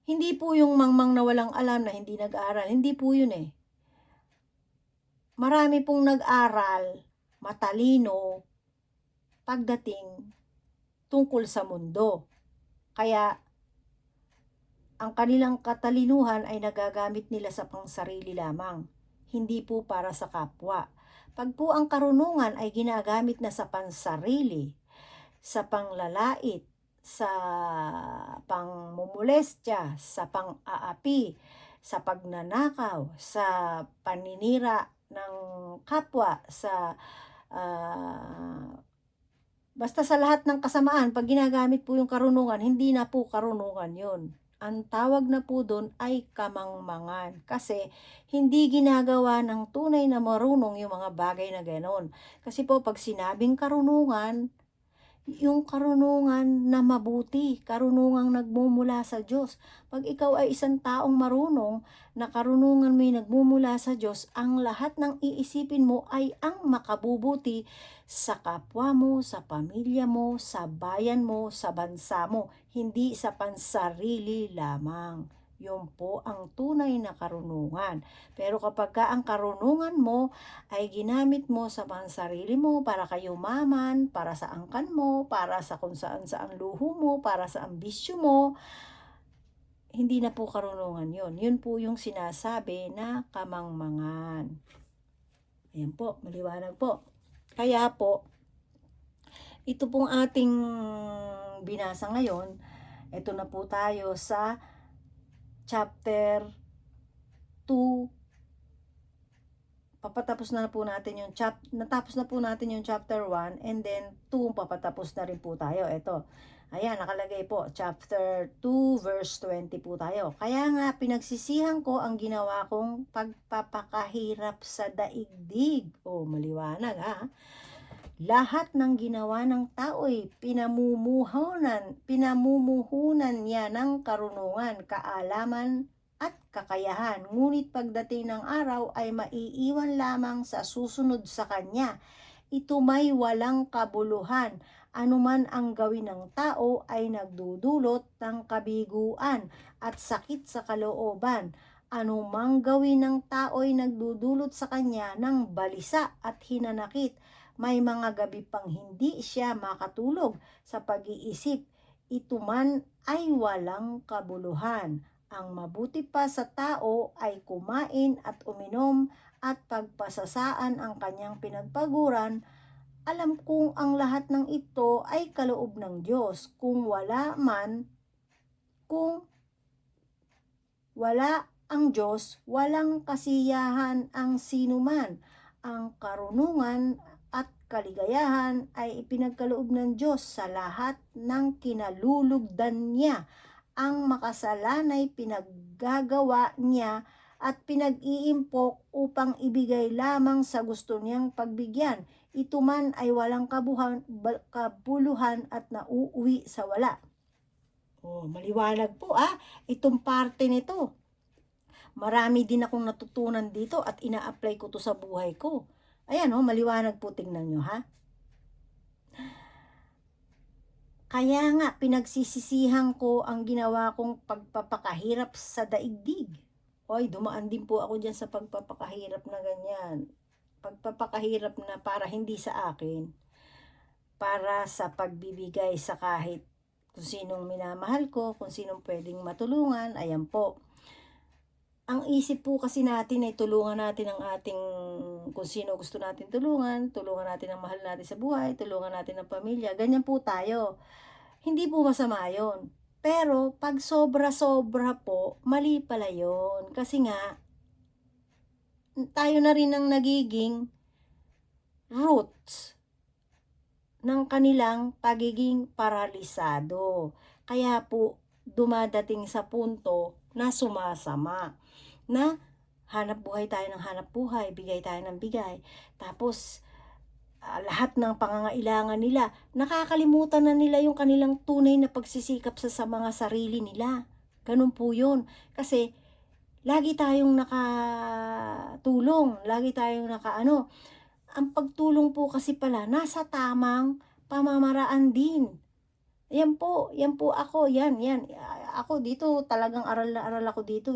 hindi po yung mangmang na walang alam na hindi nag-aral. Hindi po yun Marami pong nag-aral, matalino, pagdating tungkol sa mundo. Kaya, ang kanilang katalinuhan ay nagagamit nila sa pangsarili lamang, hindi po para sa kapwa. Pag po ang karunungan ay ginagamit na sa pansarili, sa panglalait, sa pangmumulestya, sa pang-aapi, sa pagnanakaw, sa paninira ng kapwa, sa basta sa lahat ng kasamaan, pag ginagamit po yung karunungan, hindi na po karunungan yun. Ang tawag na po doon ay kamangmangan, kasi hindi ginagawa ng tunay na marunong yung mga bagay na ganon. Kasi po pag sinabing karunungan, yung karunungan na mabuti, karunungang nagmumula sa Diyos. Pag ikaw ay isang taong marunong, na karunungan mo nagmumula sa Diyos, ang lahat ng iisipin mo ay ang makabubuti sa kapwa mo, sa pamilya mo, sa bayan mo, sa bansa mo, hindi sa pansarili lamang. Yun po ang tunay na karunungan. Pero kapag ang karunungan mo ay ginamit mo sa pansarili mo, para kayo maman, para sa angkan mo, para sa kung saan luho mo, para sa ambisyo mo, hindi na po karunungan yun. Yun po yung sinasabi na kamangmangan. Ayan po, maliwanag po. Kaya po, ito pong ating binasa ngayon, ito na po tayo sa chapter 2. Papatapos na po natin yung natapos na po natin yung chapter 1, and then 2 papatapos na rin po tayo. Ito. Ayan, nakalagay po, chapter 2 verse 20 po tayo. Kaya nga pinagsisihan ko ang ginawa kong pagpapakahirap sa daigdig. Maliwanag Lahat ng ginawa ng tao'y pinamumuhunan niya ng karunungan, kaalaman at kakayahan. Ngunit pagdating ng araw ay maiiwan lamang sa susunod sa kanya. Ito may walang kabuluhan. Anuman ang gawin ng tao ay nagdudulot ng kabiguan at sakit sa kalooban. Anumang gawin ng tao ay nagdudulot sa kanya ng balisa at hinanakit. May mga gabi pang hindi siya makatulog sa pag-iisip. Ito man ay walang kabuluhan. Ang mabuti pa sa tao ay kumain at uminom at pagpasasaan ang kanyang pinagpaguran. Alam kong ang lahat ng ito ay kaloob ng Diyos. Kung wala ang Diyos, walang kasiyahan ang sinuman. Ang karunungan at kaligayahan ay ipinagkaloob ng Diyos sa lahat ng kinalulugdan niya. Ang makasalanay pinaggagawa niya at pinag-iimpok upang ibigay lamang sa gusto niyang pagbigyan. Ito man ay walang kabuluhan at nauuwi sa wala. Maliwanag po itong parte nito. Marami din akong natutunan dito at ina-apply ko to sa buhay ko. Ayan maliwanag po, tingnan nyo Kaya nga pinagsisisihan ko ang ginawa kong pagpapakahirap sa daigdig. Dumaan din po ako dyan sa pagpapakahirap na ganyan. Pagpapakahirap na para hindi sa akin, para sa pagbibigay sa kahit kung sinong minamahal ko, kung sinong pwedeng matulungan. Ayan po. Ang isip po kasi natin ay tulungan natin ang ating, kung sino gusto natin tulungan natin ang mahal natin sa buhay, tulungan natin ang pamilya. Ganyan po tayo. Hindi po masama yun. Pero pag sobra-sobra po, mali pala yun. Kasi nga, tayo na rin ang nagiging roots ng kanilang pagiging paralisado. Kaya po, dumadating sa punto na sumasama. Na hanap buhay tayo ng hanap buhay, bigay tayo ng bigay. Tapos, lahat ng pangangailangan nila, nakakalimutan na nila yung kanilang tunay na pagsisikap sa mga sarili nila. Ganun po yun. Kasi, lagi tayong nakatulong, lagi tayong ang pagtulong po kasi pala, nasa tamang pamamaraan din. Yan po ako, yan. Ako dito, talagang aral na aral ako dito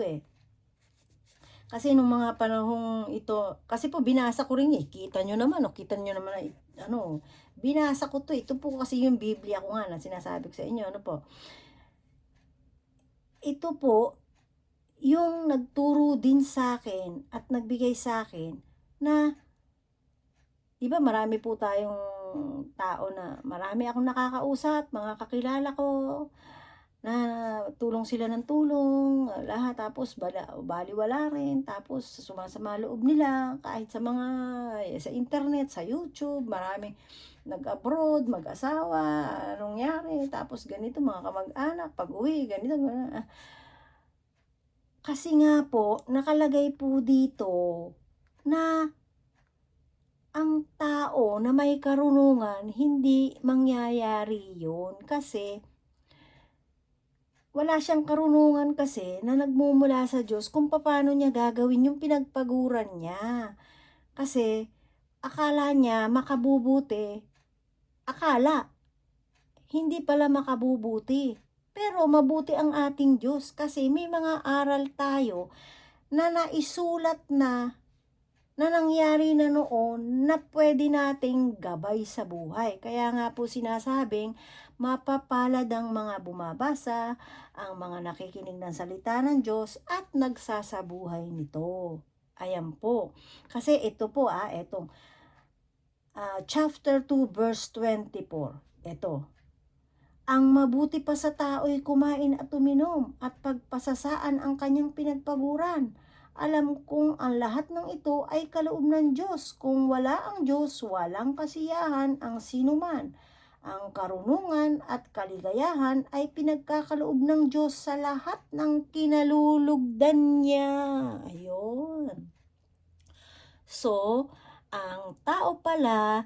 Kasi nung mga panahong ito, kasi po binasa ko rin kita nyo naman, binasa ko to. Ito po kasi yung Biblia ko nga na sinasabi ko sa inyo, Ito po, yung nagturo din sa akin at nagbigay sa akin na, di ba marami po tayong tao na marami akong nakakausap, mga kakilala ko, na tulong sila ng tulong, lahat, tapos baliwala rin, tapos sumasama loob nila, kahit sa sa internet, sa YouTube, marami nag-abroad, mag-asawa, anong nangyari, tapos ganito, mga kamag-anak, pag-uwi, ganito. Kasi nga po, nakalagay po dito na ang tao na may karunungan, hindi mangyayari yun. Kasi, wala siyang karunungan kasi na nagmumula sa Diyos kung paano niya gagawin yung pinagpaguran niya. Kasi, akala niya makabubuti. Akala, hindi pala makabubuti. Pero mabuti ang ating Diyos kasi may mga aral tayo na naisulat na nangyari na noon na pwede nating gabay sa buhay. Kaya nga po sinasabing, mapapalad ang mga bumabasa, ang mga nakikinig ng salita ng Diyos at nagsasabuhay nito. Ayan po. Kasi ito po itong chapter 2 verse 24. Ito. Ang mabuti pa sa tao'y kumain at uminom at pagpasasaan ang kanyang pinagpaguran. Alam kong ang lahat ng ito ay kaloob ng Diyos. Kung wala ang Diyos, walang kasiyahan ang sinuman. Ang karunungan at kaligayahan ay pinagkakaloob ng Diyos sa lahat ng kinalulugdan niya. Ayun. So, ang tao pala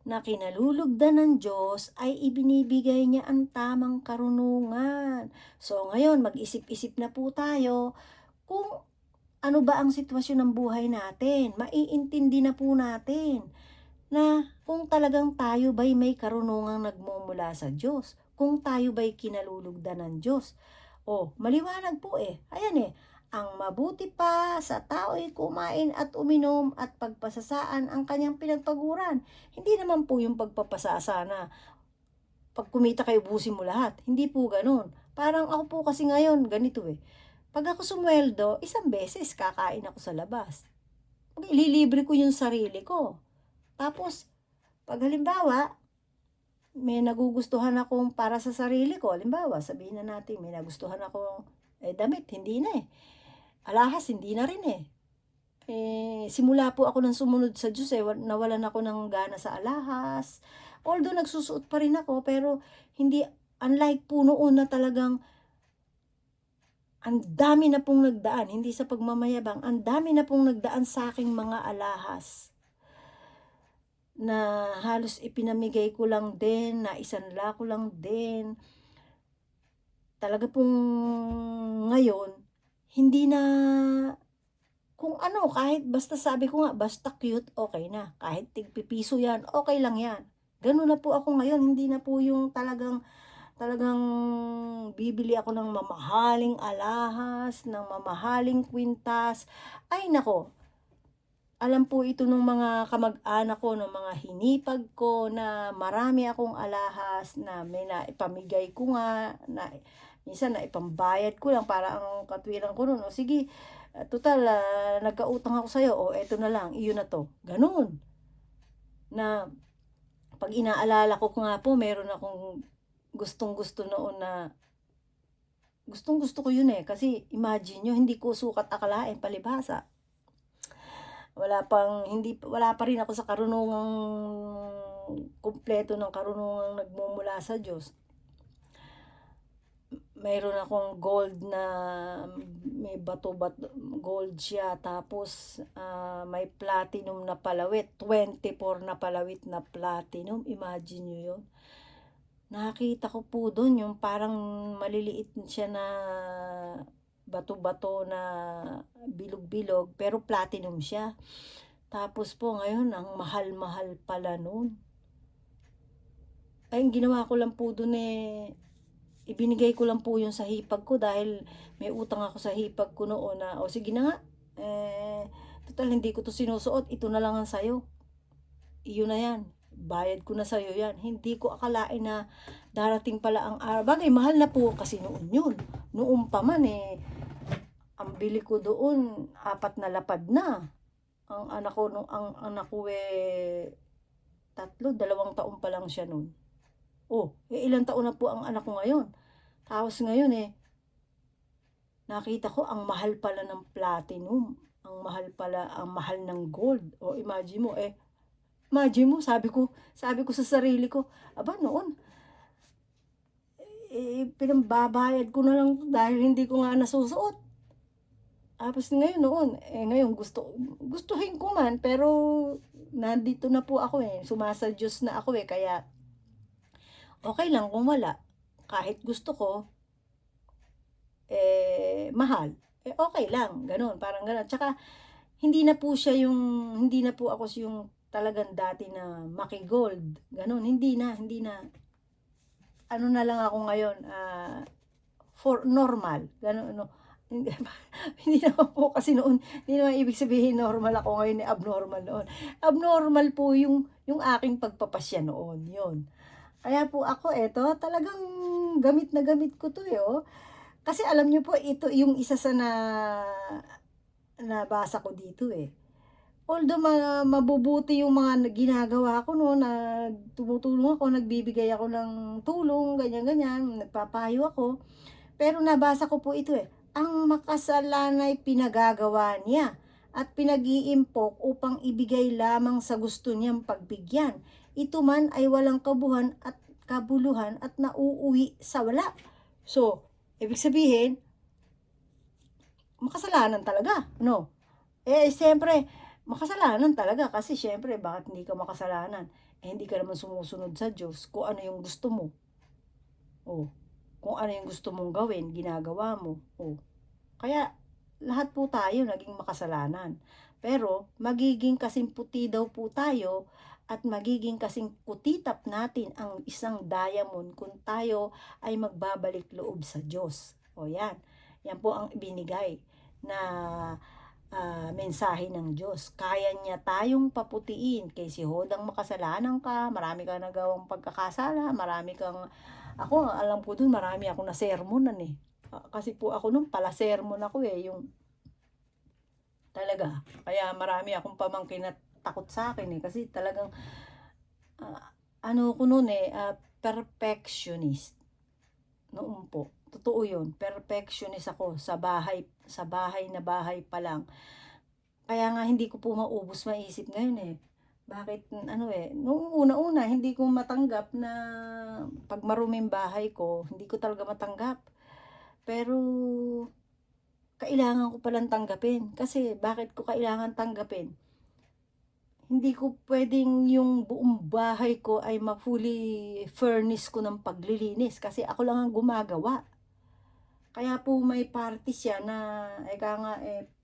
na kinalulugdan ng Diyos ay ibinibigay niya ang tamang karunungan. So, ngayon, mag-isip-isip na po tayo kung ano ba ang sitwasyon ng buhay natin. Maiintindi na po natin na kung talagang tayo ba'y may karunungang nagmumula sa Diyos. Kung tayo ba'y kinalulugdan ng Diyos. Maliwanag po Ayan ang mabuti pa sa tao'y kumain at uminom at pagpasasaan ang kanyang pinagpaguran. Hindi naman po yung pagpapasasa na pag kumita kayo, busin mo lahat. Hindi po ganun. Parang ako po kasi ngayon, ganito Pag ako sumweldo, isang beses kakain ako sa labas. Ililibre ko yung sarili ko. Tapos, pag halimbawa, may nagugustuhan akong para sa sarili ko, halimbawa, sabihin na natin, may nagustuhan akong damit, hindi na Alahas, hindi na rin eh. Simula po ako ng sumunod sa Diyos nawalan ako ng gana sa alahas. Although nagsusuot pa rin ako, pero hindi, unlike po noon na talagang ang dami na pong nagdaan, hindi sa pagmamayabang, ang dami na pong nagdaan sa aking mga alahas na halos ipinamigay ko lang din, na isanla ko lang din. Talaga pong ngayon, hindi na, kung ano, kahit basta sabi ko nga, basta cute, okay na. Kahit tigpipiso yan, okay lang yan. Ganun na po ako ngayon, hindi na po yung talagang bibili ako ng mamahaling alahas, ng mamahaling kwintas. Ay nako, alam po ito ng mga kamag-anak ko, ng mga hinipag ko na marami akong alahas na may naipamigay ko nga, na minsan naipambayad ko lang para ang katwiran ko nun. O sige, total, nagkautang ako sa'yo, o eto na lang, iyon na to. Ganun. Na pag inaalala ko nga po, meron akong gustong-gusto noon na gustong-gusto ko yun eh. Kasi imagine nyo, hindi ko sukat akalain, palibhasa. Wala pa rin ako sa karunungang kumpleto ng karunungang nagmumula sa Diyos. Mayroon akong gold na may bato-bato, gold siya, tapos may platinum na palawit, 24 na palawit na platinum, imagine nyo yun. Nakita ko po doon yung parang maliliit siya na bato-bato na bilog-bilog, pero platinum siya. Tapos po ngayon, ang mahal-mahal pala nun. Ay, ang ginawa ko lang po dun ibinigay ko lang po yun sa hipag ko dahil may utang ako sa hipag ko noon na, o sige na nga, total hindi ko to sinusuot, ito na lang ang sayo. Iyon na yan, bayad ko na sa'yo yan. Hindi ko akalain na darating pala ang araw. Bagay, mahal na po kasi noon yun. Noon pa man ang bili ko doon, 4 na lapad na. Ang anak ko 2 taon pa lang siya noon. Oh, ilang taon na po ang anak ko ngayon. Tapos ngayon nakita ko ang mahal pala ng platinum. Ang mahal ng gold. O imagine mo, sabi ko sa sarili ko, aba noon, pinambabayad ko na lang dahil hindi ko nga nasusuot. Tapos ngayon gustuhin ko man, pero nandito na po ako sumasadyos na ako kaya okay lang kung wala. Kahit gusto ko, mahal. Okay lang, ganun, parang ganun. Tsaka, hindi na po ako yung talagang dati na makigold. Ganun, hindi na. Ano na lang ako ngayon, for normal. Ganun, ano. Hindi naman po kasi noon, hindi naman ibig sabihin normal ako ngayon, abnormal noon. Abnormal po yung aking pagpapasya noon, yun. Kaya po ako, talagang gamit na gamit ko to oh. Kasi alam niyo po, ito yung isa sa nabasa ko dito Although mabubuti yung mga ginagawa ko no, na tumutulong ako, nagbibigay ako ng tulong, ganyan-ganyan, nagpapayo ako. Pero nabasa ko po ito ang makasalan ay pinagagawa niya at pinag-iimpok upang ibigay lamang sa gusto niyang pagbigyan. Ito man ay walang kabuluhan at nauuwi sa wala. So, ibig sabihin, makasalanan talaga, no? Siyempre, makasalanan talaga kasi siyempre, bakit hindi ka makasalanan? Hindi ka naman sumusunod sa Diyos kung ano yung gusto mo. Kung ano yung gusto mong gawin, ginagawa mo. Kaya, lahat po tayo naging makasalanan. Pero, magiging kasing puti daw po tayo at magiging kasing kutitap natin ang isang diamond kung tayo ay magbabalik loob sa Diyos. Yan. Yan po ang ibinigay na mensahe ng Diyos. Kaya niya tayong paputiin. Kay si Hodang makasalanan ka, marami kang nagawang pagkakasala, ako, alam ko dun, marami akong na-sermonan kasi po ako nung pala sermon ako yung talaga. Kaya marami akong pamangkin na takot sa akin kasi talagang ano ko noon perfectionist noon po. Totoo yun, perfectionist ako sa bahay pa lang. Kaya nga hindi ko po maubos maisip ngayon eh. Bakit ano eh, nung una-una hindi ko matanggap na pag maruming bahay ko, hindi ko talaga matanggap. Pero kailangan ko palang tanggapin. Kasi bakit ko kailangan tanggapin? Hindi ko pwedeng yung buong bahay ko ay ma-fully furnish ko ng paglilinis kasi ako lang ang gumagawa. Kaya po may party siya na eka nga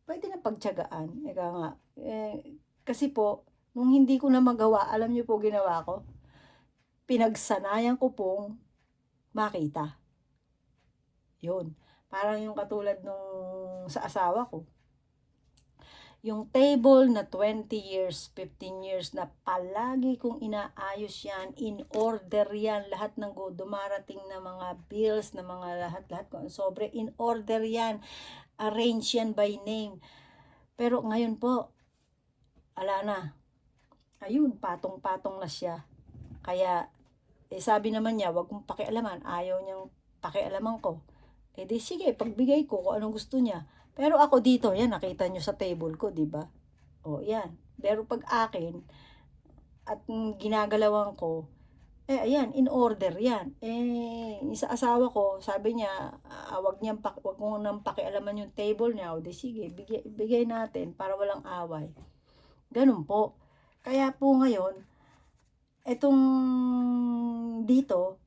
pwede na pagtiyagaan, eka nga. Kasi po nung hindi ko na magawa, alam niyo po ginawa ko? Pinagsanayan ko pong makita. 'Yun. Parang yung katulad nung sa asawa ko. Yung table na 20 years, 15 years na palagi kong inaayos yan, in order yan, lahat ng dumarating na mga bills, na mga lahat-lahat ko, sobre in order yan, arrange yan by name. Pero ngayon po, ala na, ayun, patong-patong na siya. Kaya, sabi naman niya, wag mong pakialaman, ayaw niyang pakialaman ko. Di sige, pagbigay ko kung anong gusto niya. Pero ako dito, yan, nakita nyo sa table ko, di ba? O, yan. Pero pag akin, at ginagalawan ko, ayan, in order yan. Sa asawa ko, sabi niya, wag mo nang pakialaman yung table niya. O, di sige, bigay natin para walang away. Ganun po. Kaya po ngayon, etong dito,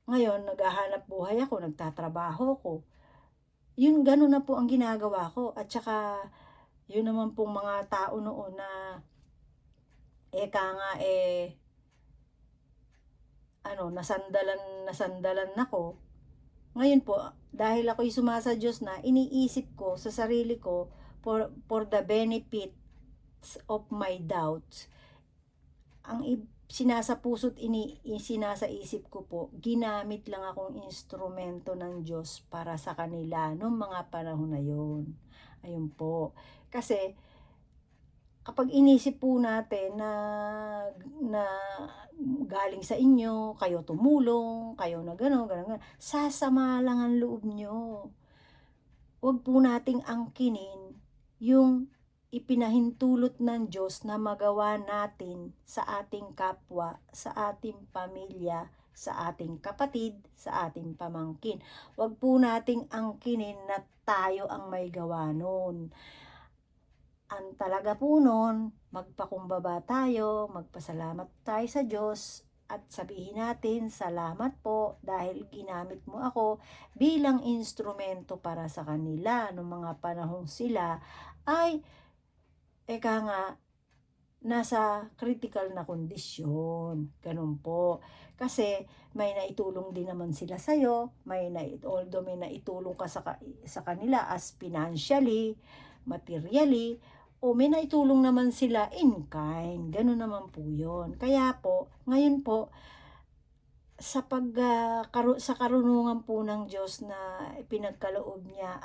ngayon, naghahanap buhay ako, nagtatrabaho ko. Yun, gano'n na po ang ginagawa ko. At saka, yun naman pong mga tao noon na, nasandalan ako. Ngayon po, dahil ako'y sumasa Diyos na, iniisip ko sa sarili ko, for the benefits of my doubts, ang sinasa puso't sinasa isip ko po, ginamit lang akong instrumento ng Diyos para sa kanila noong mga panahon na yun. Ayun po. Kasi, kapag inisip po natin na galing sa inyo, kayo tumulong, kayo na gano'n, sasama lang ang loob nyo. Huwag po nating angkinin yung ipinahintulot ng Diyos na magawa natin sa ating kapwa, sa ating pamilya, sa ating kapatid, sa ating pamangkin. Huwag po nating angkinin na tayo ang may gawa nun. Ang talaga po nun, magpakumbaba tayo, magpasalamat tayo sa Diyos, at sabihin natin, salamat po dahil ginamit mo ako bilang instrumento para sa kanila noong mga panahong sila ay nasa critical na kondisyon. Ganun po. Kasi may naitulong din naman sila sa'yo, although may naitulong ka sa kanila as financially, materially, o may naitulong naman sila in kind. Ganun naman po yun. Kaya po, ngayon po, sa karunungan po ng Diyos na pinagkaloob niya,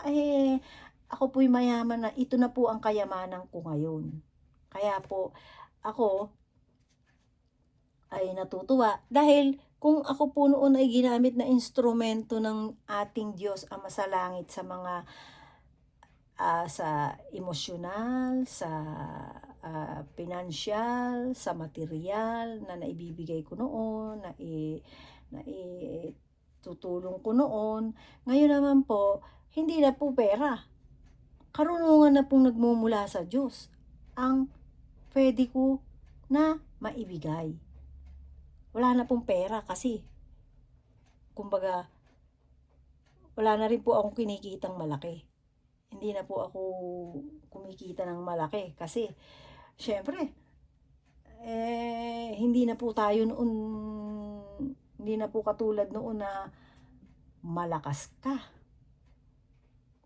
ako po'y mayaman na ito na po ang kayamanan ko ngayon. Kaya po, ako ay natutuwa dahil kung ako po noon ay ginamit na instrumento ng ating Diyos Ama sa langit sa mga sa emosyonal, sa pinansyal, sa material na naibibigay ko noon, na tutulong ko noon. Ngayon naman po, hindi na po pera. Karunungan na pong nagmumula sa Diyos ang pwede ko na maibigay. Wala na pong pera kasi, kumbaga, wala na rin po akong kinikitang malaki. Hindi na po ako kumikita ng malaki kasi, syempre, hindi na po tayo noon, hindi na po katulad noon na malakas ka.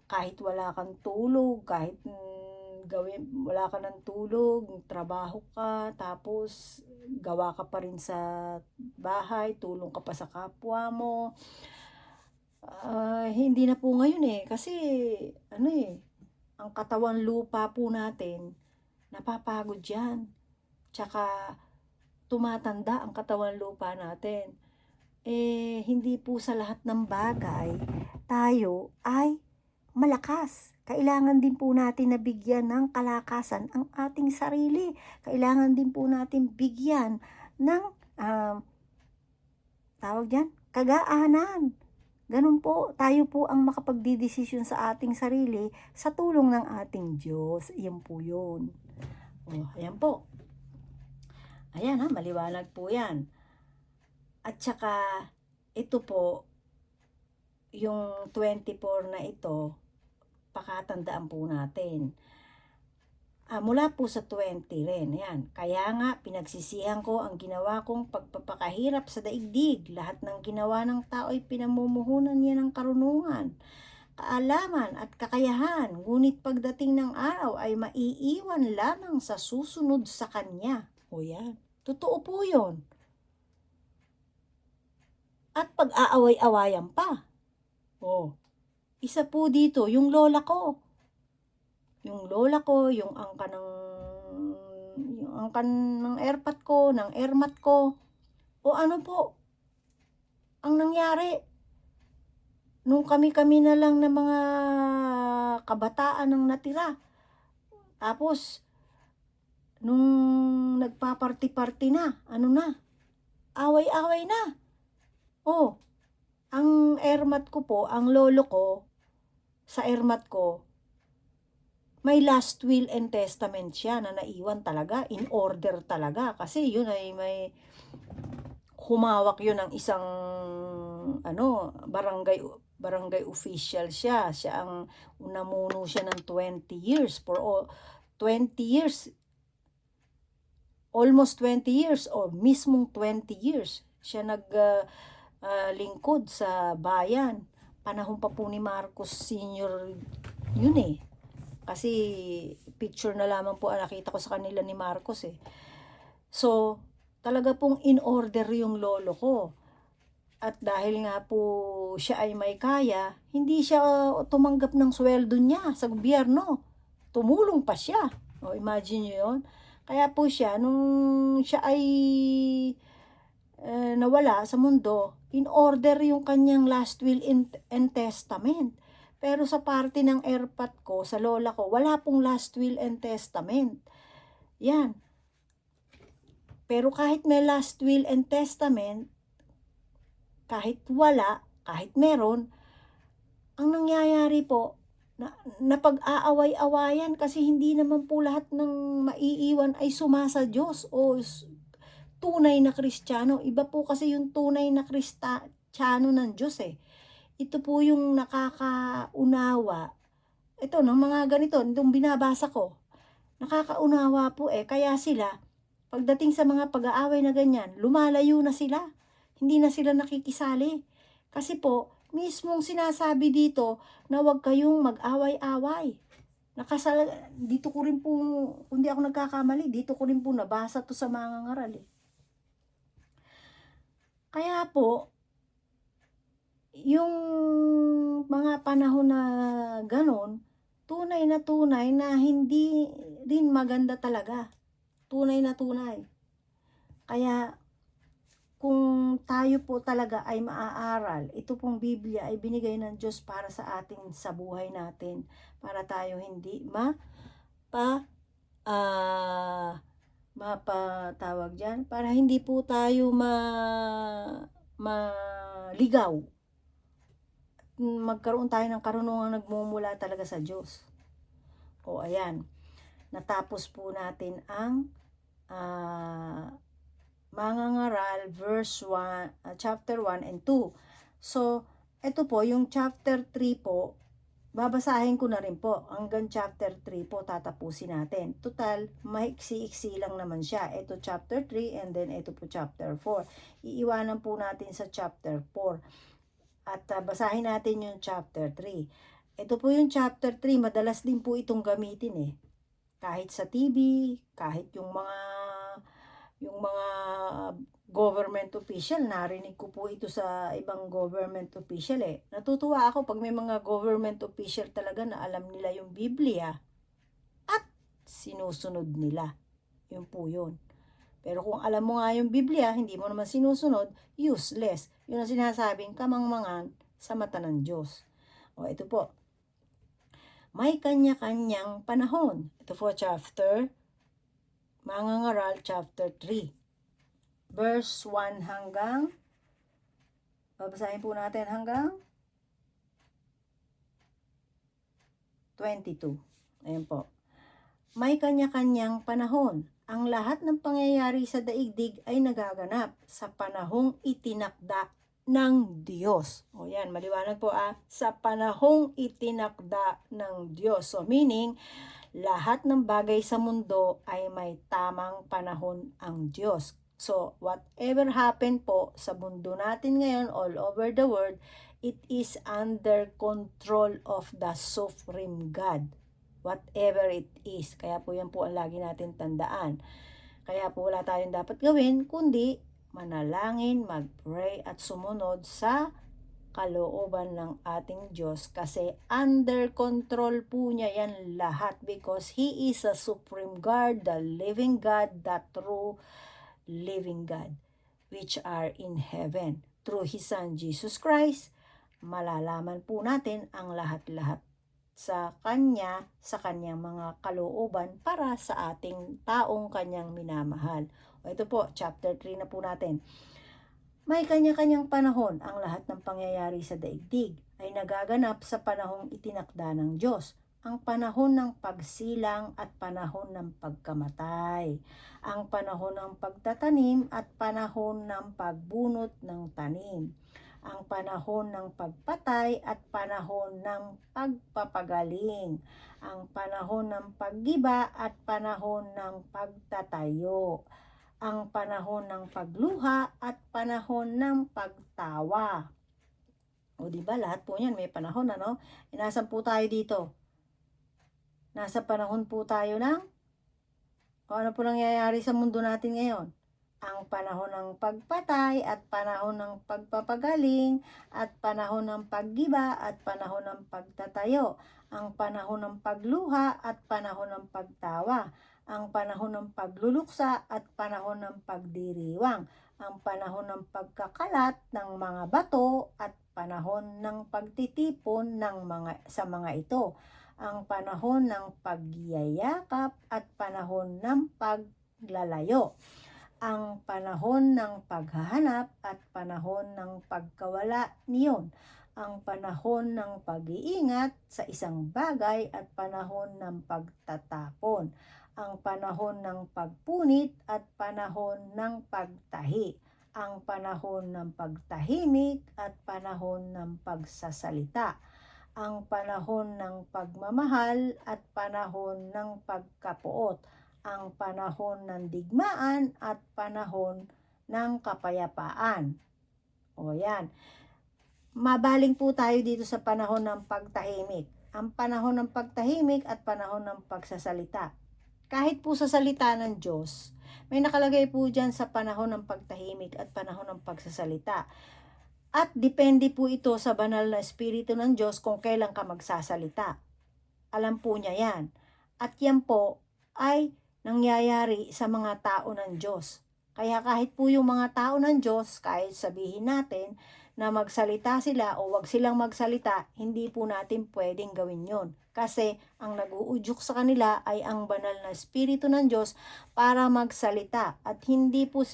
Kahit wala kang tulog, kahit wala ka ng tulog, trabaho ka, tapos gawa ka pa rin sa bahay, tulong ka pa sa kapwa mo. Hindi na po ngayon kasi ang katawan lupa po natin, napapagod yan. Tsaka tumatanda ang katawan lupa natin. Hindi po sa lahat ng bagay tayo ay malakas. Kailangan din po natin na bigyan ng kalakasan ang ating sarili. Kailangan din po natin bigyan ng tawag dyan, kagaanan. Ganun po, tayo po ang makapagdidesisyon sa ating sarili sa tulong ng ating Diyos. Iyan po yun. Ayan po. Ayan maliwanag po yan. At saka, ito po, yung 24 na ito, pakatandaan po natin. Mula po sa 20 rin, yan. Kaya nga, pinagsisihan ko ang ginawa kong pagpapakahirap sa daigdig. Lahat ng ginawa ng tao ay pinamumuhunan niya ng karunungan, kaalaman at kakayahan. Ngunit pagdating ng araw ay maiiwan lamang sa susunod sa kanya. Yan. Totoo po yun. At pag-aaway-awayan pa. Isa po dito, yung lola ko. Yung angkan ng airpat ko, ng airmat ko. Ano po, ang nangyari, nung kami na lang ng mga kabataan ang natira. Tapos, nung nagpaparty-party na, away-away na. Ang airmat ko po, ang lolo ko, sa airmat ko, may last will and testament siya na naiwan talaga, in order talaga. Kasi yun ay may humawak yun ng isang barangay official siya. Siya ang namuno siya ng 20 years. For 20 years, almost 20 years o mismong 20 years siya lingkod sa bayan. Panahon pa po ni Marcos Sr. yun kasi picture na lamang po nakita ko sa kanila ni Marcos So, talaga pong in order yung lolo ko. At dahil nga po siya ay may kaya, hindi siya tumanggap ng sweldo niya sa gobyerno. Tumulong pa siya. Imagine nyo yun. Kaya po siya, nung siya ay nawala sa mundo, in order yung kanyang last will and testament. Pero sa parte ng airpat ko, sa lola ko, wala pong last will and testament. Yan. Pero kahit may last will and testament, kahit wala, kahit meron, ang nangyayari po, napag-aaway-awayan kasi hindi naman po lahat ng maiiwan ay sumasa Diyos o tunay na Kristiyano. Iba po kasi yung tunay na Kristiyano ng Diyos Ito po yung nakakaunawa. Ito, ng mga ganito, itong binabasa ko. Nakakaunawa po kaya sila, pagdating sa mga pag-aaway na ganyan, lumalayo na sila. Hindi na sila nakikisali. Kasi po, mismong sinasabi dito na huwag kayong mag-away-away. Dito ko rin po, kung di ako nagkakamali, dito ko rin po nabasa to sa mga ngaral Kaya po, yung mga panahon na ganon, tunay na hindi rin maganda talaga. Tunay na tunay. Kaya, kung tayo po talaga ay maaaral, ito pong Biblia ay binigay ng Diyos para sa atin, sa buhay natin, para tayo hindi mapatawag dyan, para hindi po tayo maligaw. Magkaroon tayo ng karunungan nagmumula talaga sa Diyos. Ayan. Natapos po natin ang mga ngaral, chapter 1 and 2. So, ito po, yung chapter 3 po, babasahin ko na rin po. Hanggang chapter 3 po, tatapusin natin. Total, maiksi-iksi lang naman siya. Ito chapter 3 and then ito po chapter 4. Iiwanan po natin sa chapter 4. At basahin natin yung chapter 3. Ito po yung chapter 3, madalas din po itong gamitin Kahit sa TV, kahit yung mga government official, narinig ko po ito sa ibang government official Natutuwa ako pag may mga government official talaga na alam nila yung Biblia at sinusunod nila. Yun po yun. Pero kung alam mo nga yung Biblia, hindi mo naman sinusunod, useless. Yun ang sinasabing kamangmangan sa mata ng Diyos. O ito po, may kanya-kanyang panahon. Ito po chapter, Mangangaral chapter 3. Verse 1 hanggang, babasahin po natin hanggang 22. Ayan po. May kanya-kanyang panahon. Ang lahat ng pangyayari sa daigdig ay nagaganap sa panahong itinakda ng Diyos. O yan, maliwanag po sa panahong itinakda ng Diyos. So meaning, lahat ng bagay sa mundo ay may tamang panahon ang Diyos. So whatever happen po sa mundo natin ngayon all over the world, it is under control of the Supreme God. Whatever it is. Kaya po yan po ang lagi natin tandaan. Kaya po wala tayong dapat gawin, kundi manalangin, mag-pray at sumunod sa kalooban ng ating Diyos. Kasi under control po niya yan lahat because He is a supreme God, the living God, the true living God, which are in heaven. Through His Son, Jesus Christ, malalaman po natin ang lahat-lahat sa Kanya, sa Kanyang mga kalooban para sa ating taong Kanyang minamahal. O ito po, chapter 3 na po natin. May kanya-kanyang panahon. Ang lahat ng pangyayari sa daigdig ay nagaganap sa panahong itinakda ng Diyos. Ang panahon ng pagsilang at panahon ng pagkamatay. Ang panahon ng pagtatanim at panahon ng pagbunot ng tanim. Ang panahon ng pagpatay at panahon ng pagpapagaling, ang panahon ng paggiba at panahon ng pagtatayo, ang panahon ng pagluha at panahon ng pagtawa. O di ba lahat po yan may panahon, ano? Nasaan po tayo dito? Nasa panahon po tayo ng ano po nangyayari sa mundo natin ngayon? Ang panahon ng pagpatay at panahon ng pagpapagaling at panahon ng paggiba at panahon ng pagtatayo, ang panahon ng pagluha at panahon ng pagtawa, ang panahon ng pagluluksa at panahon ng pagdiriwang, ang panahon ng pagkakalat ng mga bato at panahon ng pagtitipon sa mga ito, ang panahon ng pagyayakap at panahon ng paglalayo, ang panahon ng paghahanap at panahon ng pagkawala niyon, ang panahon ng pag-iingat sa isang bagay at panahon ng pagtatapon, ang panahon ng pagpunit at panahon ng pagtahi, ang panahon ng pagtahimik at panahon ng pagsasalita, ang panahon ng pagmamahal at panahon ng pagkapuot, ang panahon ng digmaan at panahon ng kapayapaan. O yan. Mabaling po tayo dito sa panahon ng pagtahimik. Ang panahon ng pagtahimik at panahon ng pagsasalita. Kahit po sa salita ng Diyos, may nakalagay po dyan sa panahon ng pagtahimik at panahon ng pagsasalita. At depende po ito sa banal na Espiritu ng Diyos kung kailan ka magsasalita. Alam po niya yan. At yan po ay nangyayari sa mga tao ng Diyos. Kaya kahit po yung mga tao ng Diyos, kahit sabihin natin na magsalita sila o wag silang magsalita, hindi po natin pwedeng gawin yon. Kasi ang nag-uudyok sa kanila ay ang banal na Espiritu ng Diyos para magsalita. At hindi po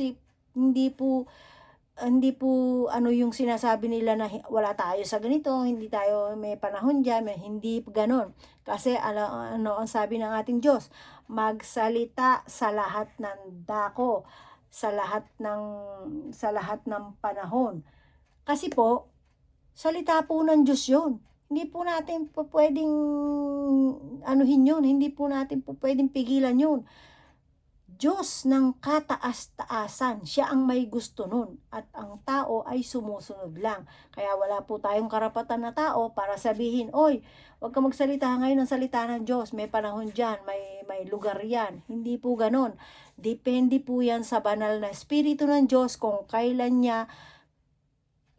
ano yung sinasabi nila na wala tayo sa ganito, hindi tayo may panahon dyan, hindi ganon. Kasi ano ang sabi ng ating Diyos? Magsalita sa lahat ng dako, sa lahat ng panahon. Kasi po, salita po ng Diyos yun. Hindi po natin po pwedeng anuhin yun, hindi po natin po pwedeng pigilan yun. Diyos ng kataas-taasan, siya ang may gusto nun at ang tao ay sumusunod lang. Kaya wala po tayong karapatan na tao para sabihin, oy, huwag ka magsalita ngayon ng salita ng Diyos, may panahon dyan, may lugar yan. Hindi po ganon. Depende po yan sa banal na Espiritu ng Diyos kung kailan niya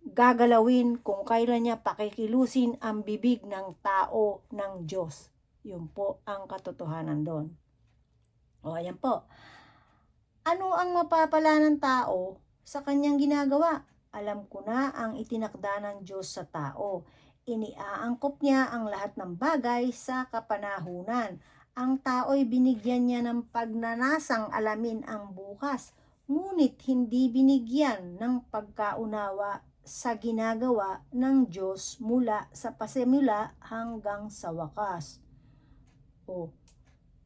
gagalawin, kung kailan niya pakikilusin ang bibig ng tao ng Diyos. Yun po ang katotohanan doon. O, ayan po. Ano ang mapapala ng tao sa kanyang ginagawa? Alam ko na ang itinakda ng Diyos sa tao. iniaangkop niya ang lahat ng bagay sa kapanahunan. Ang tao'y binigyan niya ng pagnanasang alamin ang bukas, ngunit hindi binigyan ng pagkaunawa sa ginagawa ng Diyos mula sa pasimula hanggang sa wakas. O,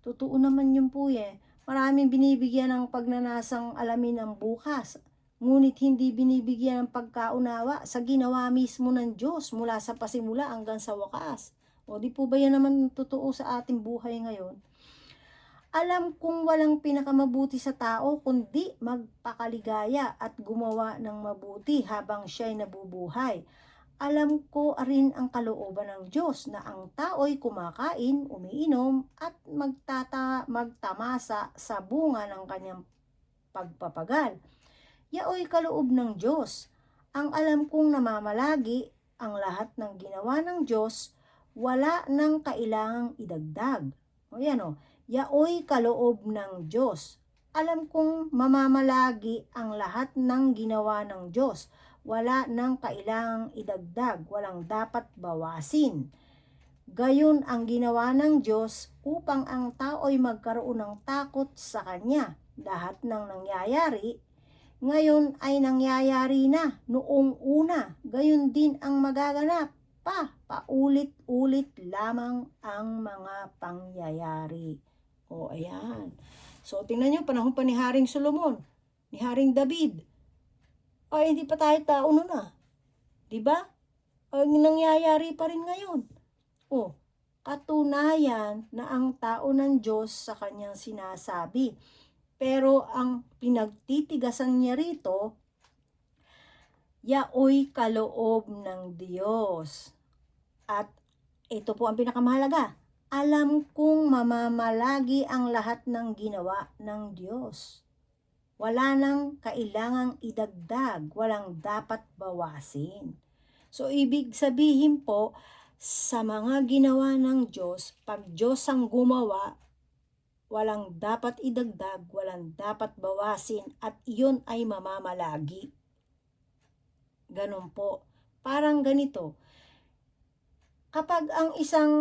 totoo naman yun po eh. Maraming binibigyan ng pagnanasang alamin ang bukas, ngunit hindi binibigyan ng pagkaunawa sa ginawa mismo ng Diyos mula sa pasimula hanggang sa wakas. O di po ba yan naman totoo sa ating buhay ngayon? Alam kong walang pinakamabuti sa tao kundi magpakaligaya at gumawa ng mabuti habang siya'y nabubuhay. Alam ko rin ang kalooban ng Diyos na ang tao'y kumakain, umiinom at magtamasa sa bunga ng kanyang pagpapagal. Yaoy kaloob ng Diyos. Ang alam kong namamalagi ang lahat ng ginawa ng Diyos, wala nang kailangang idagdag. O yan o, yaoy kaloob ng Diyos. Alam kong mamamalagi ang lahat ng ginawa ng Diyos, wala nang kailangang idagdag, walang dapat bawasin. Gayon ang ginawa ng Diyos upang ang tao'y magkaroon ng takot sa Kanya. Lahat ng nangyayari ngayon ay nangyayari na noong una. Gayon din ang magaganap pa. Paulit-ulit lamang ang mga pangyayari. O ayan. So tingnan nyo, panahon pa ni Haring Solomon, ni Haring David. Ay, hindi pa tayo tao nun ah. Diba? Ang nangyayari pa rin ngayon. O, katunayan na ang tao ng Diyos sa kanyang sinasabi. Pero ang pinagtitigasan niya rito, yaoy kaloob ng Diyos. At ito po ang pinakamahalaga. Alam kong mamamalagi ang lahat ng ginawa ng Diyos. Wala nang kailangang idagdag, walang dapat bawasin. So, ibig sabihin po, sa mga ginawa ng Diyos, pag Diyos ang gumawa, walang dapat idagdag, walang dapat bawasin, at iyon ay mamamalagi. Ganun po. Parang ganito. Kapag ang isang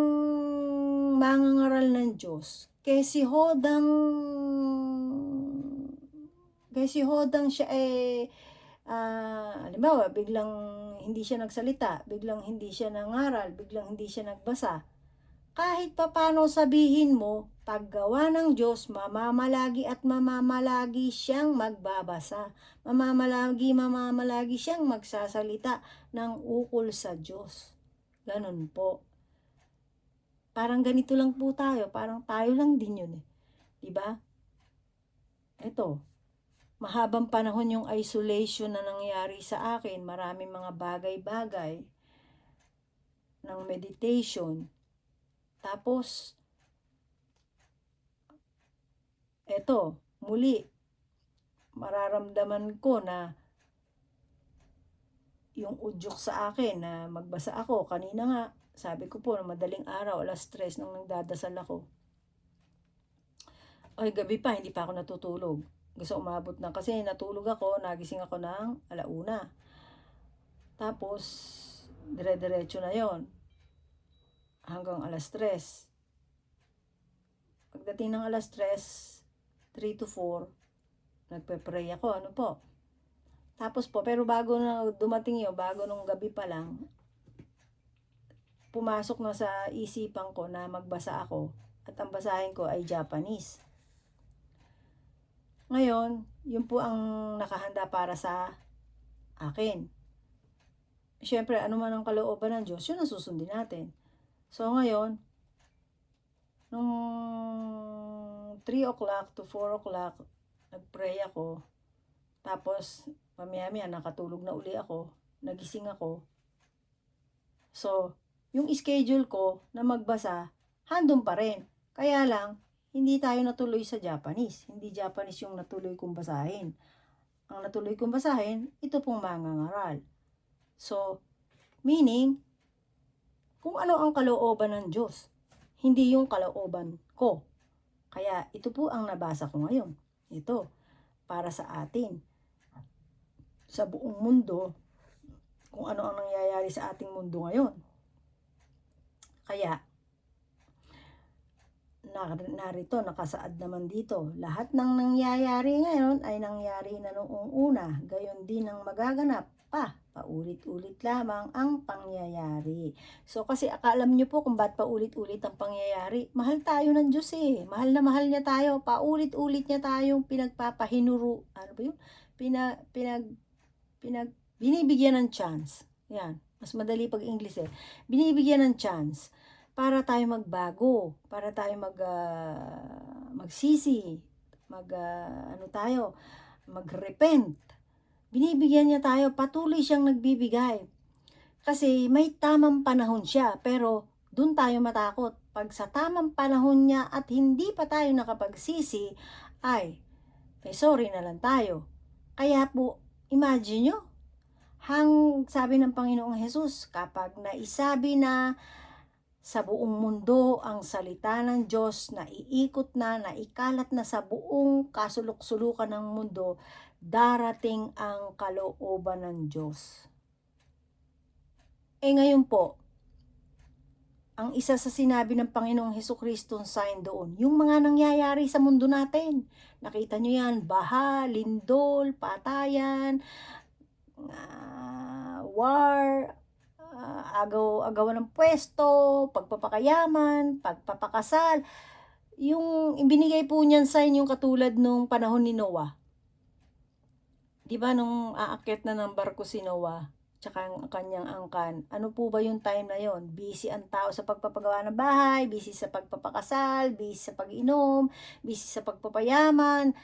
mangangaral ng Diyos, kasi hodang siya halimbawa, biglang hindi siya nagsalita, biglang hindi siya nangaral, biglang hindi siya nagbasa. Kahit papano sabihin mo, paggawa ng Diyos, mamamalagi at mamamalagi siyang magbabasa. Mamamalagi siyang magsasalita ng ukol sa Diyos. Ganun po. Parang ganito lang po tayo, parang tayo lang din yun eh. Diba? Ito. Mahabang panahon yung isolation na nangyari sa akin. Maraming mga bagay-bagay ng meditation. Tapos, eto, muli, mararamdaman ko na yung udyok sa akin na magbasa ako. Kanina nga, sabi ko po, madaling araw, 3:00 nung nagdadasal ako. Ay, gabi pa, hindi pa ako natutulog. Gusto umabot na kasi natulog ako, nagising ako ng 1:00. Tapos, dire-diretso na yon hanggang 3:00. Pagdating ng 3:00, 3 to 4, nagpe-pray ako, ano po. Tapos po, pero bago na dumating yun, bago nung gabi pa lang, pumasok na sa isipan ko na magbasa ako at ang basahin ko ay Japanese. Ngayon, yun po ang nakahanda para sa akin. Siyempre, ano man ang kalooban ng Diyos, yun ang susundin natin. So ngayon, nung 3 o'clock to 4 o'clock, nagpray ako. Tapos, mamaya-maya, nakatulog na uli ako. Nagising ako. So, yung schedule ko na magbasa, handun pa rin. Kaya lang, hindi tayo natuloy sa Japanese. Hindi Japanese yung natuloy kong basahin. Ang natuloy kong basahin, ito pong mangangaral. So, meaning, kung ano ang kalooban ng Diyos, hindi yung kalooban ko. Kaya ito po ang nabasa ko ngayon. Ito, para sa atin. Sa buong mundo, kung ano ang nangyayari sa ating mundo ngayon. Kaya, narito, nakasaad naman dito, lahat ng nangyayari ngayon ay nangyari na noong una, gayon din ang magaganap pa, paulit-ulit lamang ang pangyayari. So kasi alam nyo po kung ba't paulit-ulit ang pangyayari, mahal tayo ng Diyos eh, mahal na mahal niya tayo, paulit-ulit niya tayong pinagpapahinuro, ano ba yun? Binibigyan ng chance. Yan, mas madali pag English eh. Binibigyan ng chance para tayo magbago, para tayo magsisi, mag-repent. Binibigyan niya tayo, patuloy siyang nagbibigay. Kasi may tamang panahon siya, pero dun tayo matakot. Pag sa tamang panahon niya at hindi pa tayo nakapagsisi, ay sorry na lang tayo. Kaya po, imagine nyo, sabi ng Panginoong Hesus, kapag naisabi na sa buong mundo ang salita ng Diyos, na iikot na, naikalat na sa buong kasulok-sulukan ng mundo, darating ang kalooban ng Diyos. Ngayon po, ang isa sa sinabi ng Panginoong Hesukristo sign doon, yung mga nangyayari sa mundo natin. Nakita nyo yan, baha, lindol, patayan, war, agawan ng pwesto, pagpapakayaman, pagpapakasal. Yung ibinigay po niyan sign yung katulad nung panahon ni Noah. 'Di ba nung aakyat na ng barko si Noah, tsaka ang kanyang angkan, ano po ba yung time na yon? Busy ang tao sa pagpapagawa ng bahay, busy sa pagpapakasal, busy sa pag-inom, busy sa pagpapayaman.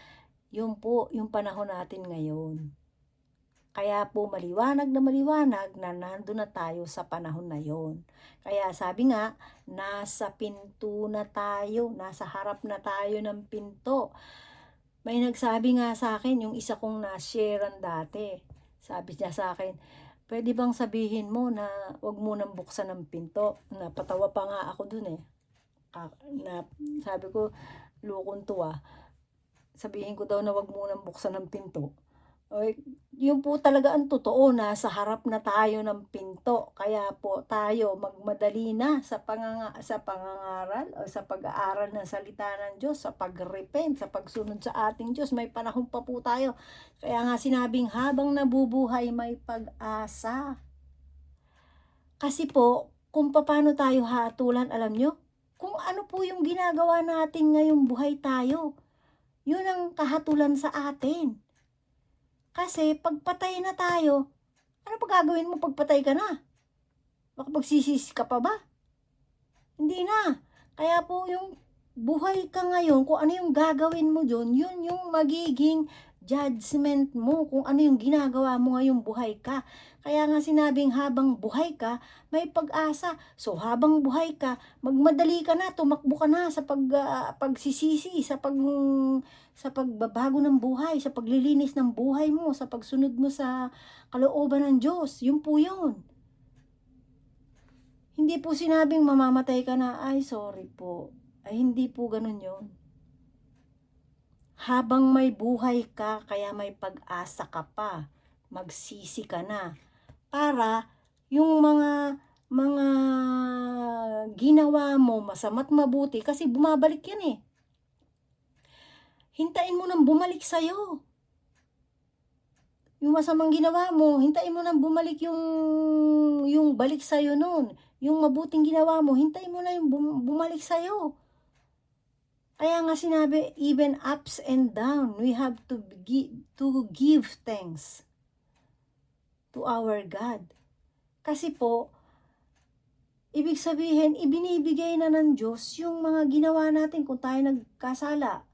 Yun po yung panahon natin ngayon. Kaya po maliwanag na nandun na tayo sa panahon na yon. Kaya sabi nga, nasa pinto na tayo, nasa harap na tayo ng pinto. May nagsabi nga sa akin, yung isa kong na-sharean dati. Sabi niya sa akin, pwede bang sabihin mo na wag mo nang buksan ng pinto? Napatawa pa nga ako dun eh. Sabi ko, lukon to ah. Sabihin ko daw na wag mo nang buksan ng pinto. Yun po talaga ang totoo, nasa harap na tayo ng pinto. Kaya po tayo magmadali na sa pangangaral o sa pag-aaral ng salita ng Diyos, sa pag-repent, sa pagsunod sa ating Diyos. May panahon pa po tayo. Kaya nga sinabing habang nabubuhay may pag-asa. Kasi po, kung paano tayo hatulan, alam nyo, kung ano po yung ginagawa natin ngayong buhay tayo, yun ang kahatulan sa atin. Kasi pagpatay na tayo, ano pa gagawin mo pagpatay ka na? Baka pagsisisi ka pa ba? Hindi na. Kaya po yung buhay ka ngayon, kung ano yung gagawin mo dyan, yun yung magiging judgment mo kung ano yung ginagawa mo ngayong buhay ka. Kaya nga sinabing habang buhay ka, may pag-asa. So habang buhay ka, magmadali ka na, tumakbo ka na sa pagsisisi, sa pagbabago ng buhay, sa paglilinis ng buhay mo, sa pagsunod mo sa kalooban ng Diyos. Yun po yun. Hindi po sinabing mamamatay ka na, ay sorry po. Ay hindi po ganun yun. Habang may buhay ka, kaya may pag-asa ka pa. Magsisi ka na. Para yung mga ginawa mo, masama't mabuti, kasi bumabalik yan eh. Hintayin mo nang bumalik sa'yo. Yung masamang ginawa mo, hintayin mo nang bumalik yung balik sa'yo nun. Yung mabuting ginawa mo, hintayin mo na yung bumalik sa'yo. Kaya nga sinabi, even ups and down, we have to give thanks to our God. Kasi po, ibig sabihin, ibinibigay na ng Diyos yung mga ginawa natin kung tayo nagkasala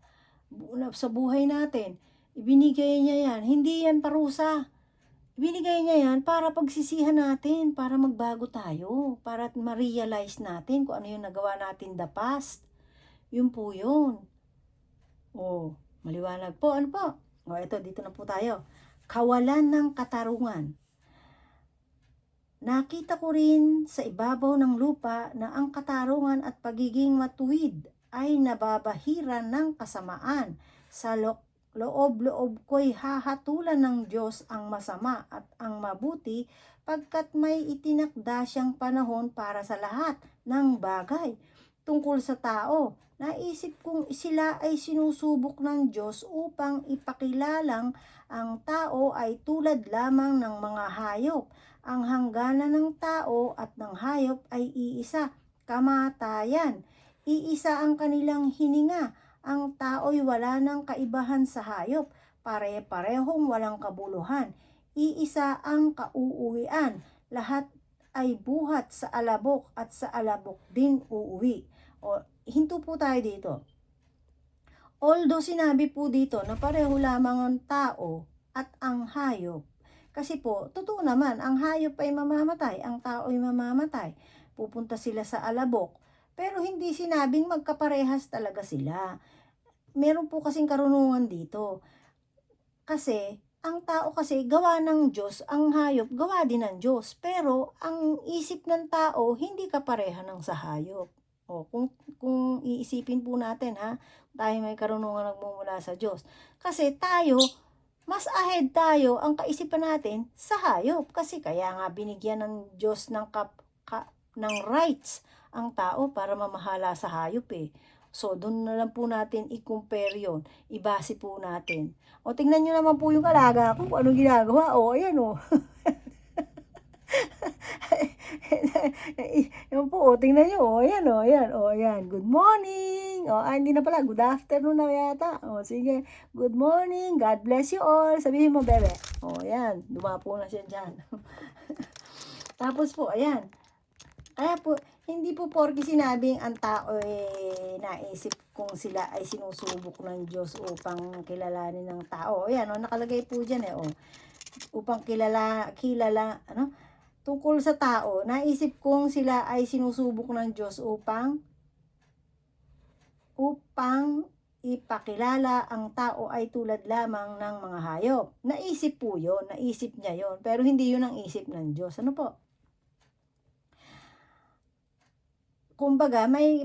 sa buhay natin. Ibinigay niya yan. Hindi yan parusa. Ibinigay niya yan para pagsisihan natin, para magbago tayo, para ma-realize natin kung ano yung nagawa natin the past. Yun po yun. Maliwanag po. Ano po? Ito, dito na po tayo. Kawalan ng katarungan. Nakita ko rin sa ibabaw ng lupa na ang katarungan at pagiging matuwid ay nababahira ng kasamaan loob-loob ko'y hahatulan ng Diyos ang masama at ang mabuti, pagkat may itinakda siyang panahon para sa lahat ng bagay. Tungkol sa tao, naisip kong sila ay sinusubok ng Diyos upang ipakilalang ang tao ay tulad lamang ng mga hayop. Ang hangganan ng tao at ng hayop ay iisa, kamatayan. Iisa ang kanilang hininga. Ang tao'y wala ng kaibahan sa hayop, pare-parehong walang kabuluhan. Iisa ang kauuwian, lahat ay buhat sa alabok at sa alabok din uuwi. O, hinto po tayo dito. Although sinabi po dito na pareho lamang ang tao at ang hayop, kasi po, totoo naman, ang hayop ay mamamatay, ang tao ay mamamatay. Pupunta sila sa alabok. Pero hindi sinabing magkaparehas talaga sila. Meron po kasing karunungan dito. Kasi, ang tao kasi gawa ng Diyos, ang hayop gawa din ng Diyos. Pero, ang isip ng tao, hindi kapareha ng sa hayop. O, kung iisipin po natin ha, tayo may karunungan nagmumula sa Diyos. Kasi tayo, mas ahead tayo ang kaisipan natin sa hayop. Kasi kaya nga binigyan ng Diyos ng rights ang tao para mamahala sa hayop eh. So, doon na lang po natin i-compare yun. Ibase po natin. O, tingnan nyo naman po yung alaga ko, kung anong ginagawa. O, ayan o. Yan po, o, tingnan nyo. O, ayan o, ayan. O, ayan. Good morning. O, hindi na pala. Good afternoon na yata. O, sige. Good morning. God bless you all. Sabihin mo, bebe. O, ayan. Dumapo na siya dyan. Tapos po, ayan. Kaya po, hindi po porke sinabing ang tao naisip kung sila ay sinusubok ng Diyos upang kilalanin ng tao. Ayan, nakalagay po dyan upang kilala, tungkol sa tao, naisip kong sila ay sinusubok ng Diyos upang ipakilala ang tao ay tulad lamang ng mga hayop. Naisip po yun, naisip niya yun, pero hindi yun ang isip ng Diyos. Ano po? Kumbaga, may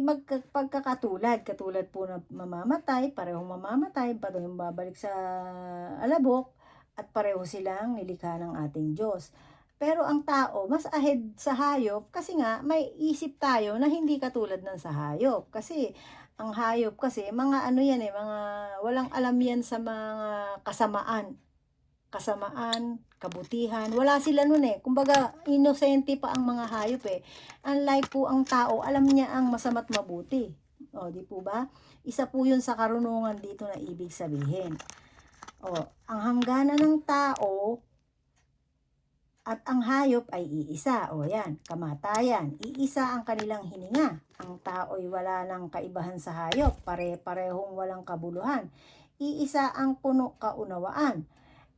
katulad po na mamamatay, parehong mamamatay, parehong babalik sa alabok, at pareho silang nilikha ng ating Diyos. Pero ang tao, mas ahead sa hayop, kasi nga, may isip tayo na hindi katulad ng sa hayop. Kasi, ang hayop kasi, mga mga walang alam yan sa mga kasamaan, kabutihan. Wala sila nun eh. Kumbaga, inosente pa ang mga hayop eh. Unlike po ang tao, alam niya ang masama't mabuti. O, di po ba? Isa po yun sa karunungan dito na ibig sabihin. O, ang hangganan ng tao at ang hayop ay iisa. O, yan, kamatayan. Iisa ang kanilang hininga. Ang tao'y wala ng kaibahan sa hayop. Pare-parehong walang kabuluhan. Iisa ang puno kaunawaan.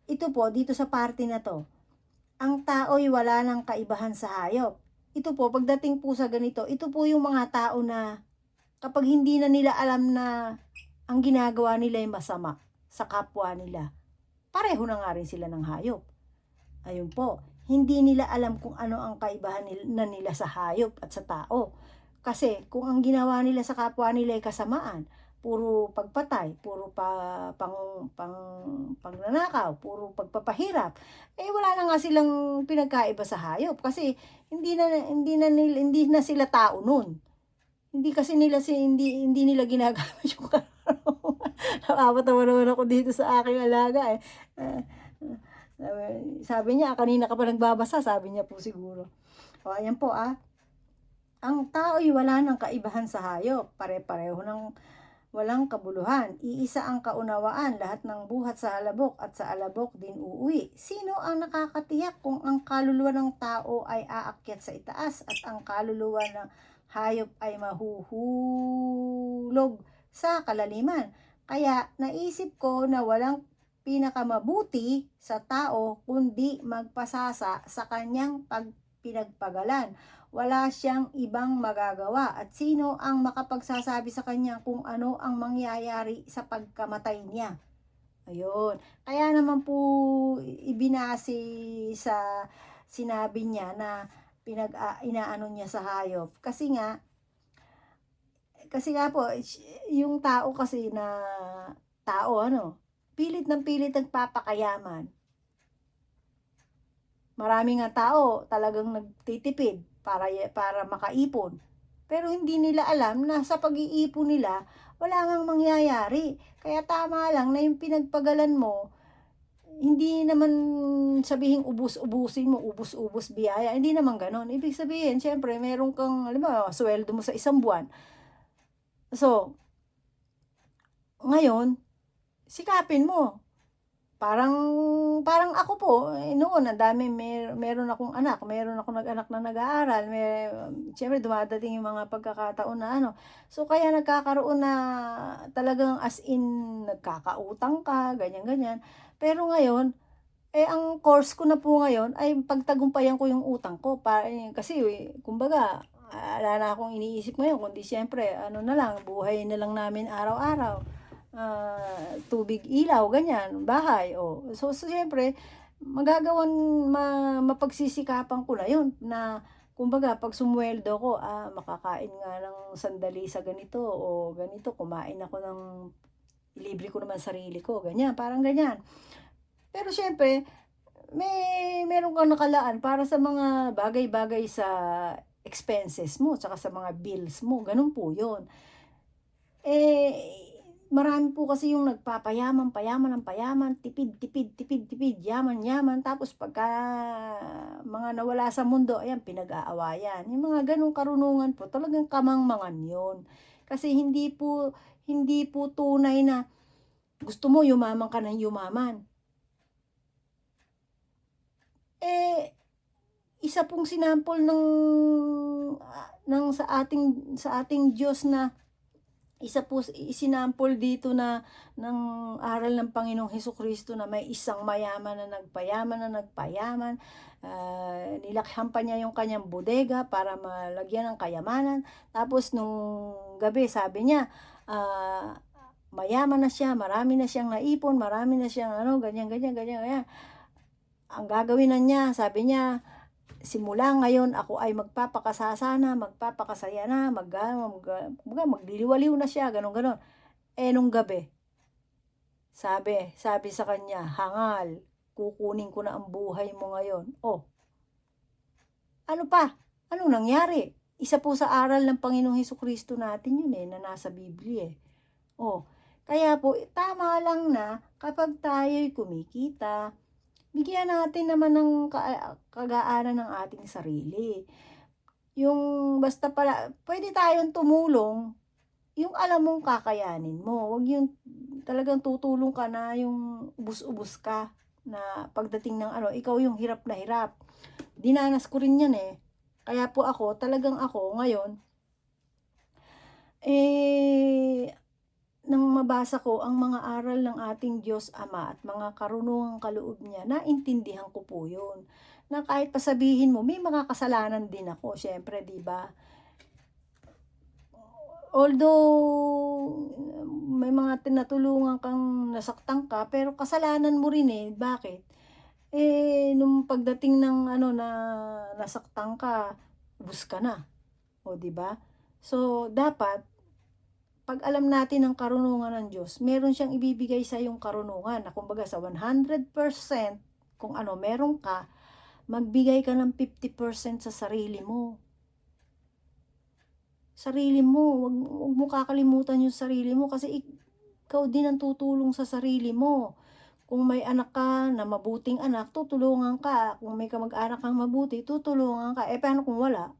Ito po, dito sa parte na to, ang tao'y wala ng kaibahan sa hayop. Ito po, pagdating po sa ganito, ito po yung mga tao na kapag hindi na nila alam na ang ginagawa nila ay masama sa kapwa nila, pareho na nga rin sila ng hayop. Ayun po, hindi nila alam kung ano ang kaibahan nila sa hayop at sa tao. Kasi kung ang ginawa nila sa kapwa nila ay kasamaan, puro pagpatay, puro pagnanakaw, puro pagpapahirap, wala na nga silang pinagkaiba sa hayop kasi hindi na sila tao noon. Hindi nila ginagamit yung nakakatawa naman ako dito sa aking alaga sabi niya, kanina ka pa nagbabasa, sabi niya po siguro. O, ayan po ang tao'y wala ng kaibahan sa hayop, pare-pareho ng walang kabuluhan. Iisa ang kaunawaan, lahat ng buhat sa alabok at sa alabok din uuwi. Sino ang nakakatiyak kung ang kaluluwa ng tao ay aakyat sa itaas at ang kaluluwa ng hayop ay mahuhulog sa kalaliman? Kaya naisip ko na walang pinakamabuti sa tao kundi magpasasa sa kanyang pinagpagalan. Wala siyang ibang magagawa at sino ang makapagsasabi sa kanya kung ano ang mangyayari sa pagkamatay niya. Ayun. Kaya naman po ibinase sa sinabi niya na inaano niya sa hayop. Kasi nga po yung tao kasi na tao pilit ng pilit nagpapakayaman. Marami nga tao talagang nagtitipid para makaipon. Pero hindi nila alam na sa pag-iipon nila, wala ngang mangyayari. Kaya tama lang na yung pinagpagalan mo, hindi naman sabihing ubus-ubusin mo, ubus-ubus biyaya. Hindi naman ganon. Ibig sabihin, syempre, meron kang, alam mo, sweldo mo sa isang buwan. So, ngayon, sikapin mo. Parang parang ako po, noon ang dami meron akong anak, meron akong nag-anak na nag-aaral, siyempre dumadating yung mga pagkakataon na ano, so kaya nagkakaroon na talagang as in nagkakautang ka, ganyan-ganyan. Pero ngayon, ang course ko na po ngayon ay pagtagumpayan ko yung utang ko kasi kumbaga, wala na akong iniisip ngayon kundi siyempre ano na lang, buhay na lang namin araw-araw. Tubig, ilaw, ganyan, bahay, So siyempre, mapagsisikapan ko na yun na kumbaga 'pag sumweldo ko, makakain nga ng sandali sa ganito o ganito, kumain ako ng libre ko naman sarili ko, ganyan, parang ganyan. Pero siyempre, meron kang nakalaan para sa mga bagay-bagay sa expenses mo, tsaka sa mga bills mo, ganun po yun. Marami po kasi yung nagpapayaman, payaman ng payaman, tipid, tipid, tipid, tipid, yaman, yaman, tapos pagka mga nawala sa mundo, ayan, pinag-aawayan. Yung mga ganong karunungan po, talagang kamangmangan yun. Kasi hindi po tunay na gusto mo yumaman ka ng yumaman. Isa pong sinampol ng sa ating Diyos na isa po isinample dito na ng aral ng Panginoong Hesukristo na may isang mayaman na nagpayaman, nilakhan pa niya yung kanyang bodega para malagyan ng kayamanan. Tapos nung gabi sabi niya, mayaman na siya, marami na siyang naipon, marami na siyang ano, ganyan, ganyan, ganyan, ganyan. Ang gagawin na niya, sabi niya, simula ngayon ako ay magpapakasasana, magpapakasaya na, magliliwaliw na siya, ganon. Nung gabi, sabi sa kanya, hangal, kukunin ko na ang buhay mo ngayon. Ano pa? Anong nangyari? Isa po sa aral ng Panginoong Hesukristo natin yun na nasa Biblia. Kaya po, tama lang na kapag tayo'y kumikita, bigyan natin naman ng kagaanan ng ating sarili. Yung basta pala, pwede tayong tumulong, yung alam mong kakayanin mo. Huwag yung talagang tutulong ka na yung ubus-ubus ka na pagdating ng ano, ikaw yung hirap na hirap. Dinanas ko rin yan Kaya po talagang ako ngayon, nang mabasa ko ang mga aral ng ating Diyos Ama at mga karunungang kaloob niya, naintindihan ko po yun. Na kahit pasabihin mo, may mga kasalanan din ako, syempre, di ba? Although, may mga tinatulungan kang nasaktan ka, pero kasalanan mo rin Bakit? Nung pagdating ng ano na nasaktan ka, ubus ka na. Di ba? So, dapat pag alam natin ang karunungan ng Diyos, meron siyang ibibigay sa yung karunungan na kumbaga sa 100% kung ano meron ka, magbigay ka ng 50% sa sarili mo. Wag mo kakalimutan yung sarili mo kasi ikaw din ang tutulong sa sarili mo. Kung may anak ka na mabuting anak, tutulungan ka. Kung may kamag-anak kang mabuti, tutulungan ka. Paano kung wala?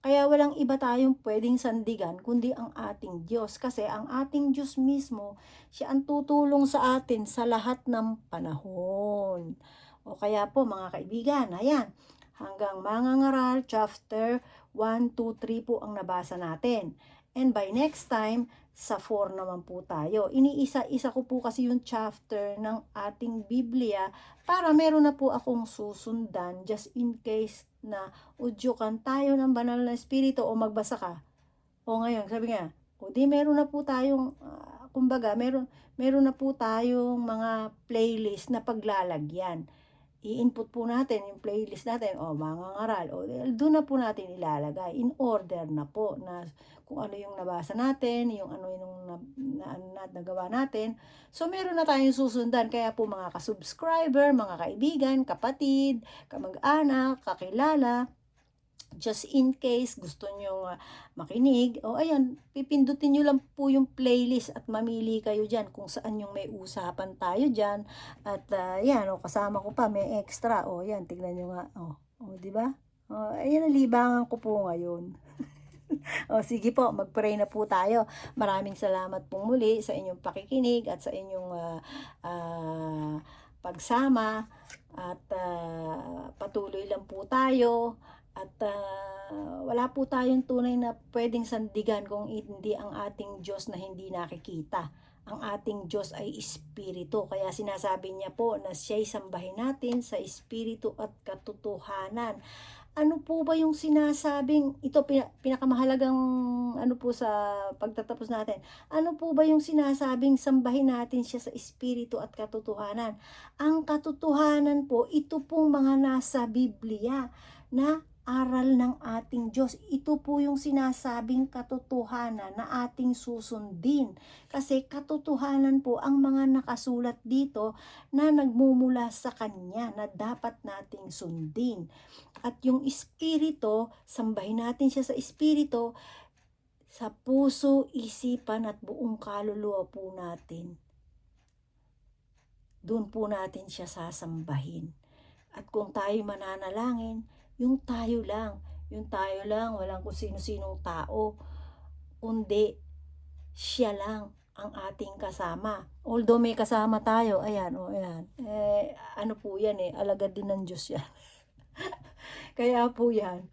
Kaya walang iba tayong pwedeng sandigan kundi ang ating Diyos. Kasi ang ating Diyos mismo, siya ang tutulong sa atin sa lahat ng panahon. Kaya po mga kaibigan, ayan, hanggang Mangangaral chapter 1, 2, 3 po ang nabasa natin. And by next time, sa 4 naman po tayo. Iniisa-isa ko po kasi yung chapter ng ating Biblia para meron na po akong susundan just in case na udyukan tayo ng banal na espiritu o magbasa ka. Ngayon, sabi nga, di meron na po tayong, kumbaga, meron na po tayong mga playlist na paglalagyan. i-input po natin yung playlist natin, o mga ngaral, o doon na po natin ilalagay, in order na po na kung ano yung nabasa natin, yung ano yung nagawa natin. So, meron na tayong susundan. Kaya po mga ka-subscriber, mga kaibigan, kapatid, kamag-anak, kakilala, just in case gusto nyo makinig, o ayan, pipindutin nyo lang po yung playlist at mamili kayo dyan kung saan yung may usapan tayo dyan. At yan, kasama ko pa, may extra. O yan, tignan nyo nga. O di ba? Ayan ang libangan ko po ngayon. O sige po, mag-pray na po tayo. Maraming salamat po muli sa inyong pakikinig at sa inyong pagsama. At patuloy lang po tayo. At wala po tayong tunay na pwedeng sandigan kung hindi ang ating Diyos na hindi nakikita. Ang ating Diyos ay Espiritu. Kaya sinasabi niya po na siya'y sambahin natin sa Espiritu at katotohanan. Ano po ba yung sinasabing, ito pinakamahalagang ano po sa pagtatapos natin, ano po ba yung sinasabing sambahin natin siya sa Espiritu at katotohanan? Ang katotohanan po, ito pong mga nasa Biblia na aral ng ating Diyos. Ito po yung sinasabing katotohanan na ating susundin. Kasi katotohanan po ang mga nakasulat dito na nagmumula sa Kanya na dapat nating sundin. At yung Espiritu, sambahin natin siya sa Espiritu, sa puso, isipan at buong kaluluwa po natin. Doon po natin siya sasambahin. At kung tayo mananalangin, yung tayo lang, walang kung sino-sinong tao, kundi siya lang ang ating kasama. Although may kasama tayo, ayan, ayan. Ano po yan alagad din ng Diyos yan. Kaya po yan,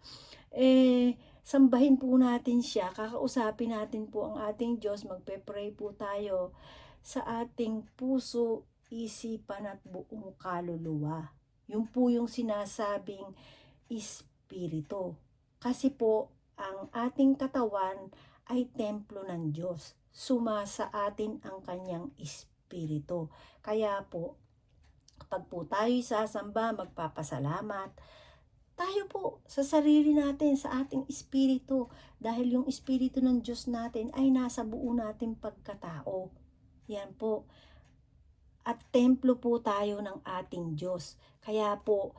sambahin po natin siya, kakausapin natin po ang ating Diyos, magpe-pray po tayo sa ating puso, isipan at buong kaluluwa. Yun po yung sinasabing Espiritu. Kasi po, ang ating katawan ay templo ng Diyos. Sumasa atin ang kanyang Espiritu. Kaya po, kapag po tayo sasamba, magpapasalamat, tayo po sa sarili natin, sa ating Espiritu. Dahil yung Espiritu ng Diyos natin ay nasa buo nating pagkatao. Yan po. At templo po tayo ng ating Diyos. Kaya po,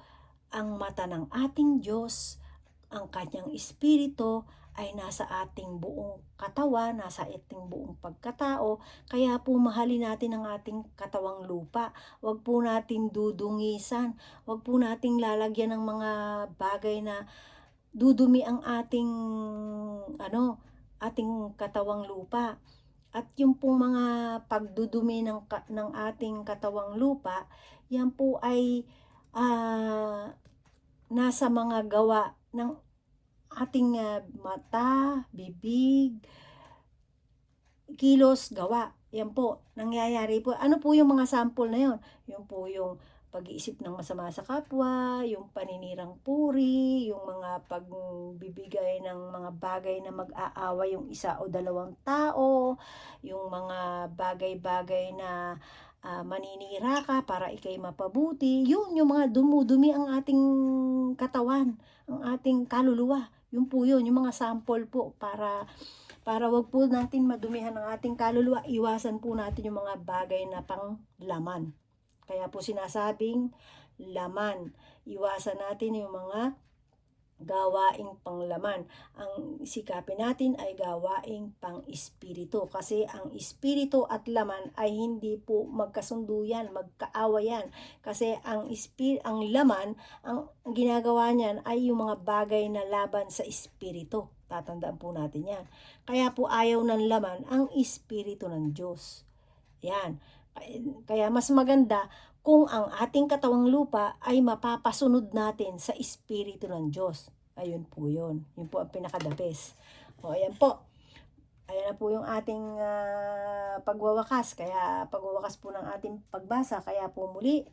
ang mata ng ating Diyos, ang kanyang Espiritu ay nasa ating buong katawan, nasa ating buong pagkatao. Kaya po mahalin natin ang ating katawang lupa. Huwag po natin dudungisan. Huwag po nating lalagyan ng mga bagay na dudumi ang ating ating katawang lupa. At yung pong mga pagdudumi ng ating katawang lupa, yan po ay nasa mga gawa ng ating mata, bibig, kilos, gawa. Yan po, nangyayari po. Ano po yung mga sample na yun? Yung po yung pag-iisip ng masama sa kapwa, yung paninirang puri, yung mga pagbibigay ng mga bagay na mag-aaway yung isa o dalawang tao, yung mga bagay-bagay na maninira ka para ikay mapabuti. Yun, yung mga dumudumi ang ating katawan, ang ating kaluluwa. Yun po yun, yung mga sample po para wag po natin madumihan ang ating kaluluwa. Iwasan po natin yung mga bagay na pang laman. Kaya po sinasabing laman. Iwasan natin yung mga gawaing panglaman. Ang sikapin natin ay gawaing pang-espiritu. Kasi ang espiritu at laman ay hindi po magkasundo yan, magkaawa yan. Kasi ang laman, ang ginagawa niyan ay yung mga bagay na laban sa espiritu. Tatandaan po natin yan. Kaya po ayaw ng laman ang espiritu ng Diyos. Yan. Kaya mas maganda kung ang ating katawang lupa ay mapapasunod natin sa Espiritu ng Diyos. Ayun po yun. Yun po ang pinaka-the best. O, ayan po. Ayan na po yung ating pagwawakas. Kaya pagwawakas po ng ating pagbasa. Kaya po muli,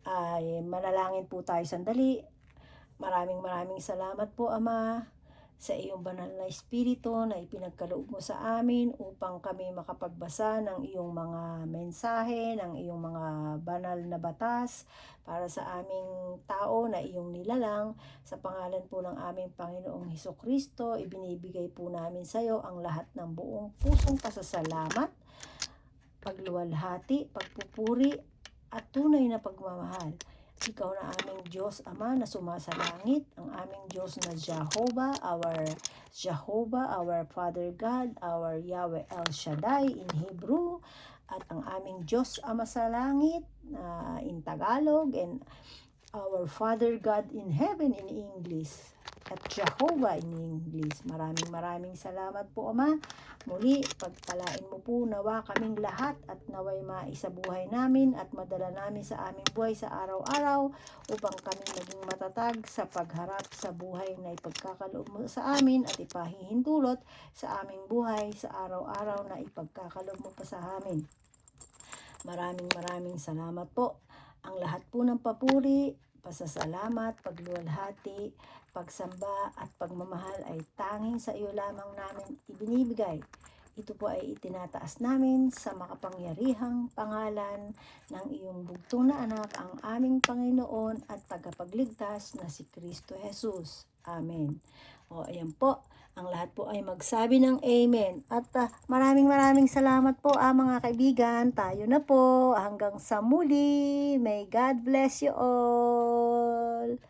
ay manalangin po tayo sandali. Maraming salamat po, Ama, sa iyong banal na espiritu na ipinagkaloob mo sa amin upang kami makapagbasa ng iyong mga mensahe, ng iyong mga banal na batas para sa aming tao na iyong nilalang. Sa pangalan po ng aming Panginoong Hesukristo, ibinibigay po namin sa iyo ang lahat ng buong pusong pasasalamat, pagluwalhati, pagpupuri at tunay na pagmamahal. Ikaw na aming Diyos Ama na sumasalangit, ang aming Diyos na Jehovah, our Father God, our Yahweh El Shaddai in Hebrew, at ang aming Diyos Ama sa langit in Tagalog, and our Father God in heaven in English, at Jehovah in English. Maraming salamat po, Ama. Muli, pagpalain mo po nawa kaming lahat at naway maisabuhay namin at madala namin sa aming buhay sa araw-araw upang kami maging matatag sa pagharap sa buhay na ipagkakaloob mo sa amin at ipahihintulot sa aming buhay sa araw-araw na ipagkakaloob mo pa sa amin. Maraming salamat po. Ang lahat po ng papuri, pasasalamat, pagluwalhati, pagsamba at pagmamahal ay tanging sa iyo lamang namin ibinibigay. Ito po ay itinataas namin sa makapangyarihang pangalan ng iyong bugtong na anak, ang aming Panginoon at tagapagligtas na si Kristo Jesus. Amen. O ayan po, ang lahat po ay magsabi ng Amen. At maraming salamat po mga kaibigan. Tayo na po hanggang sa muli. May God bless you all.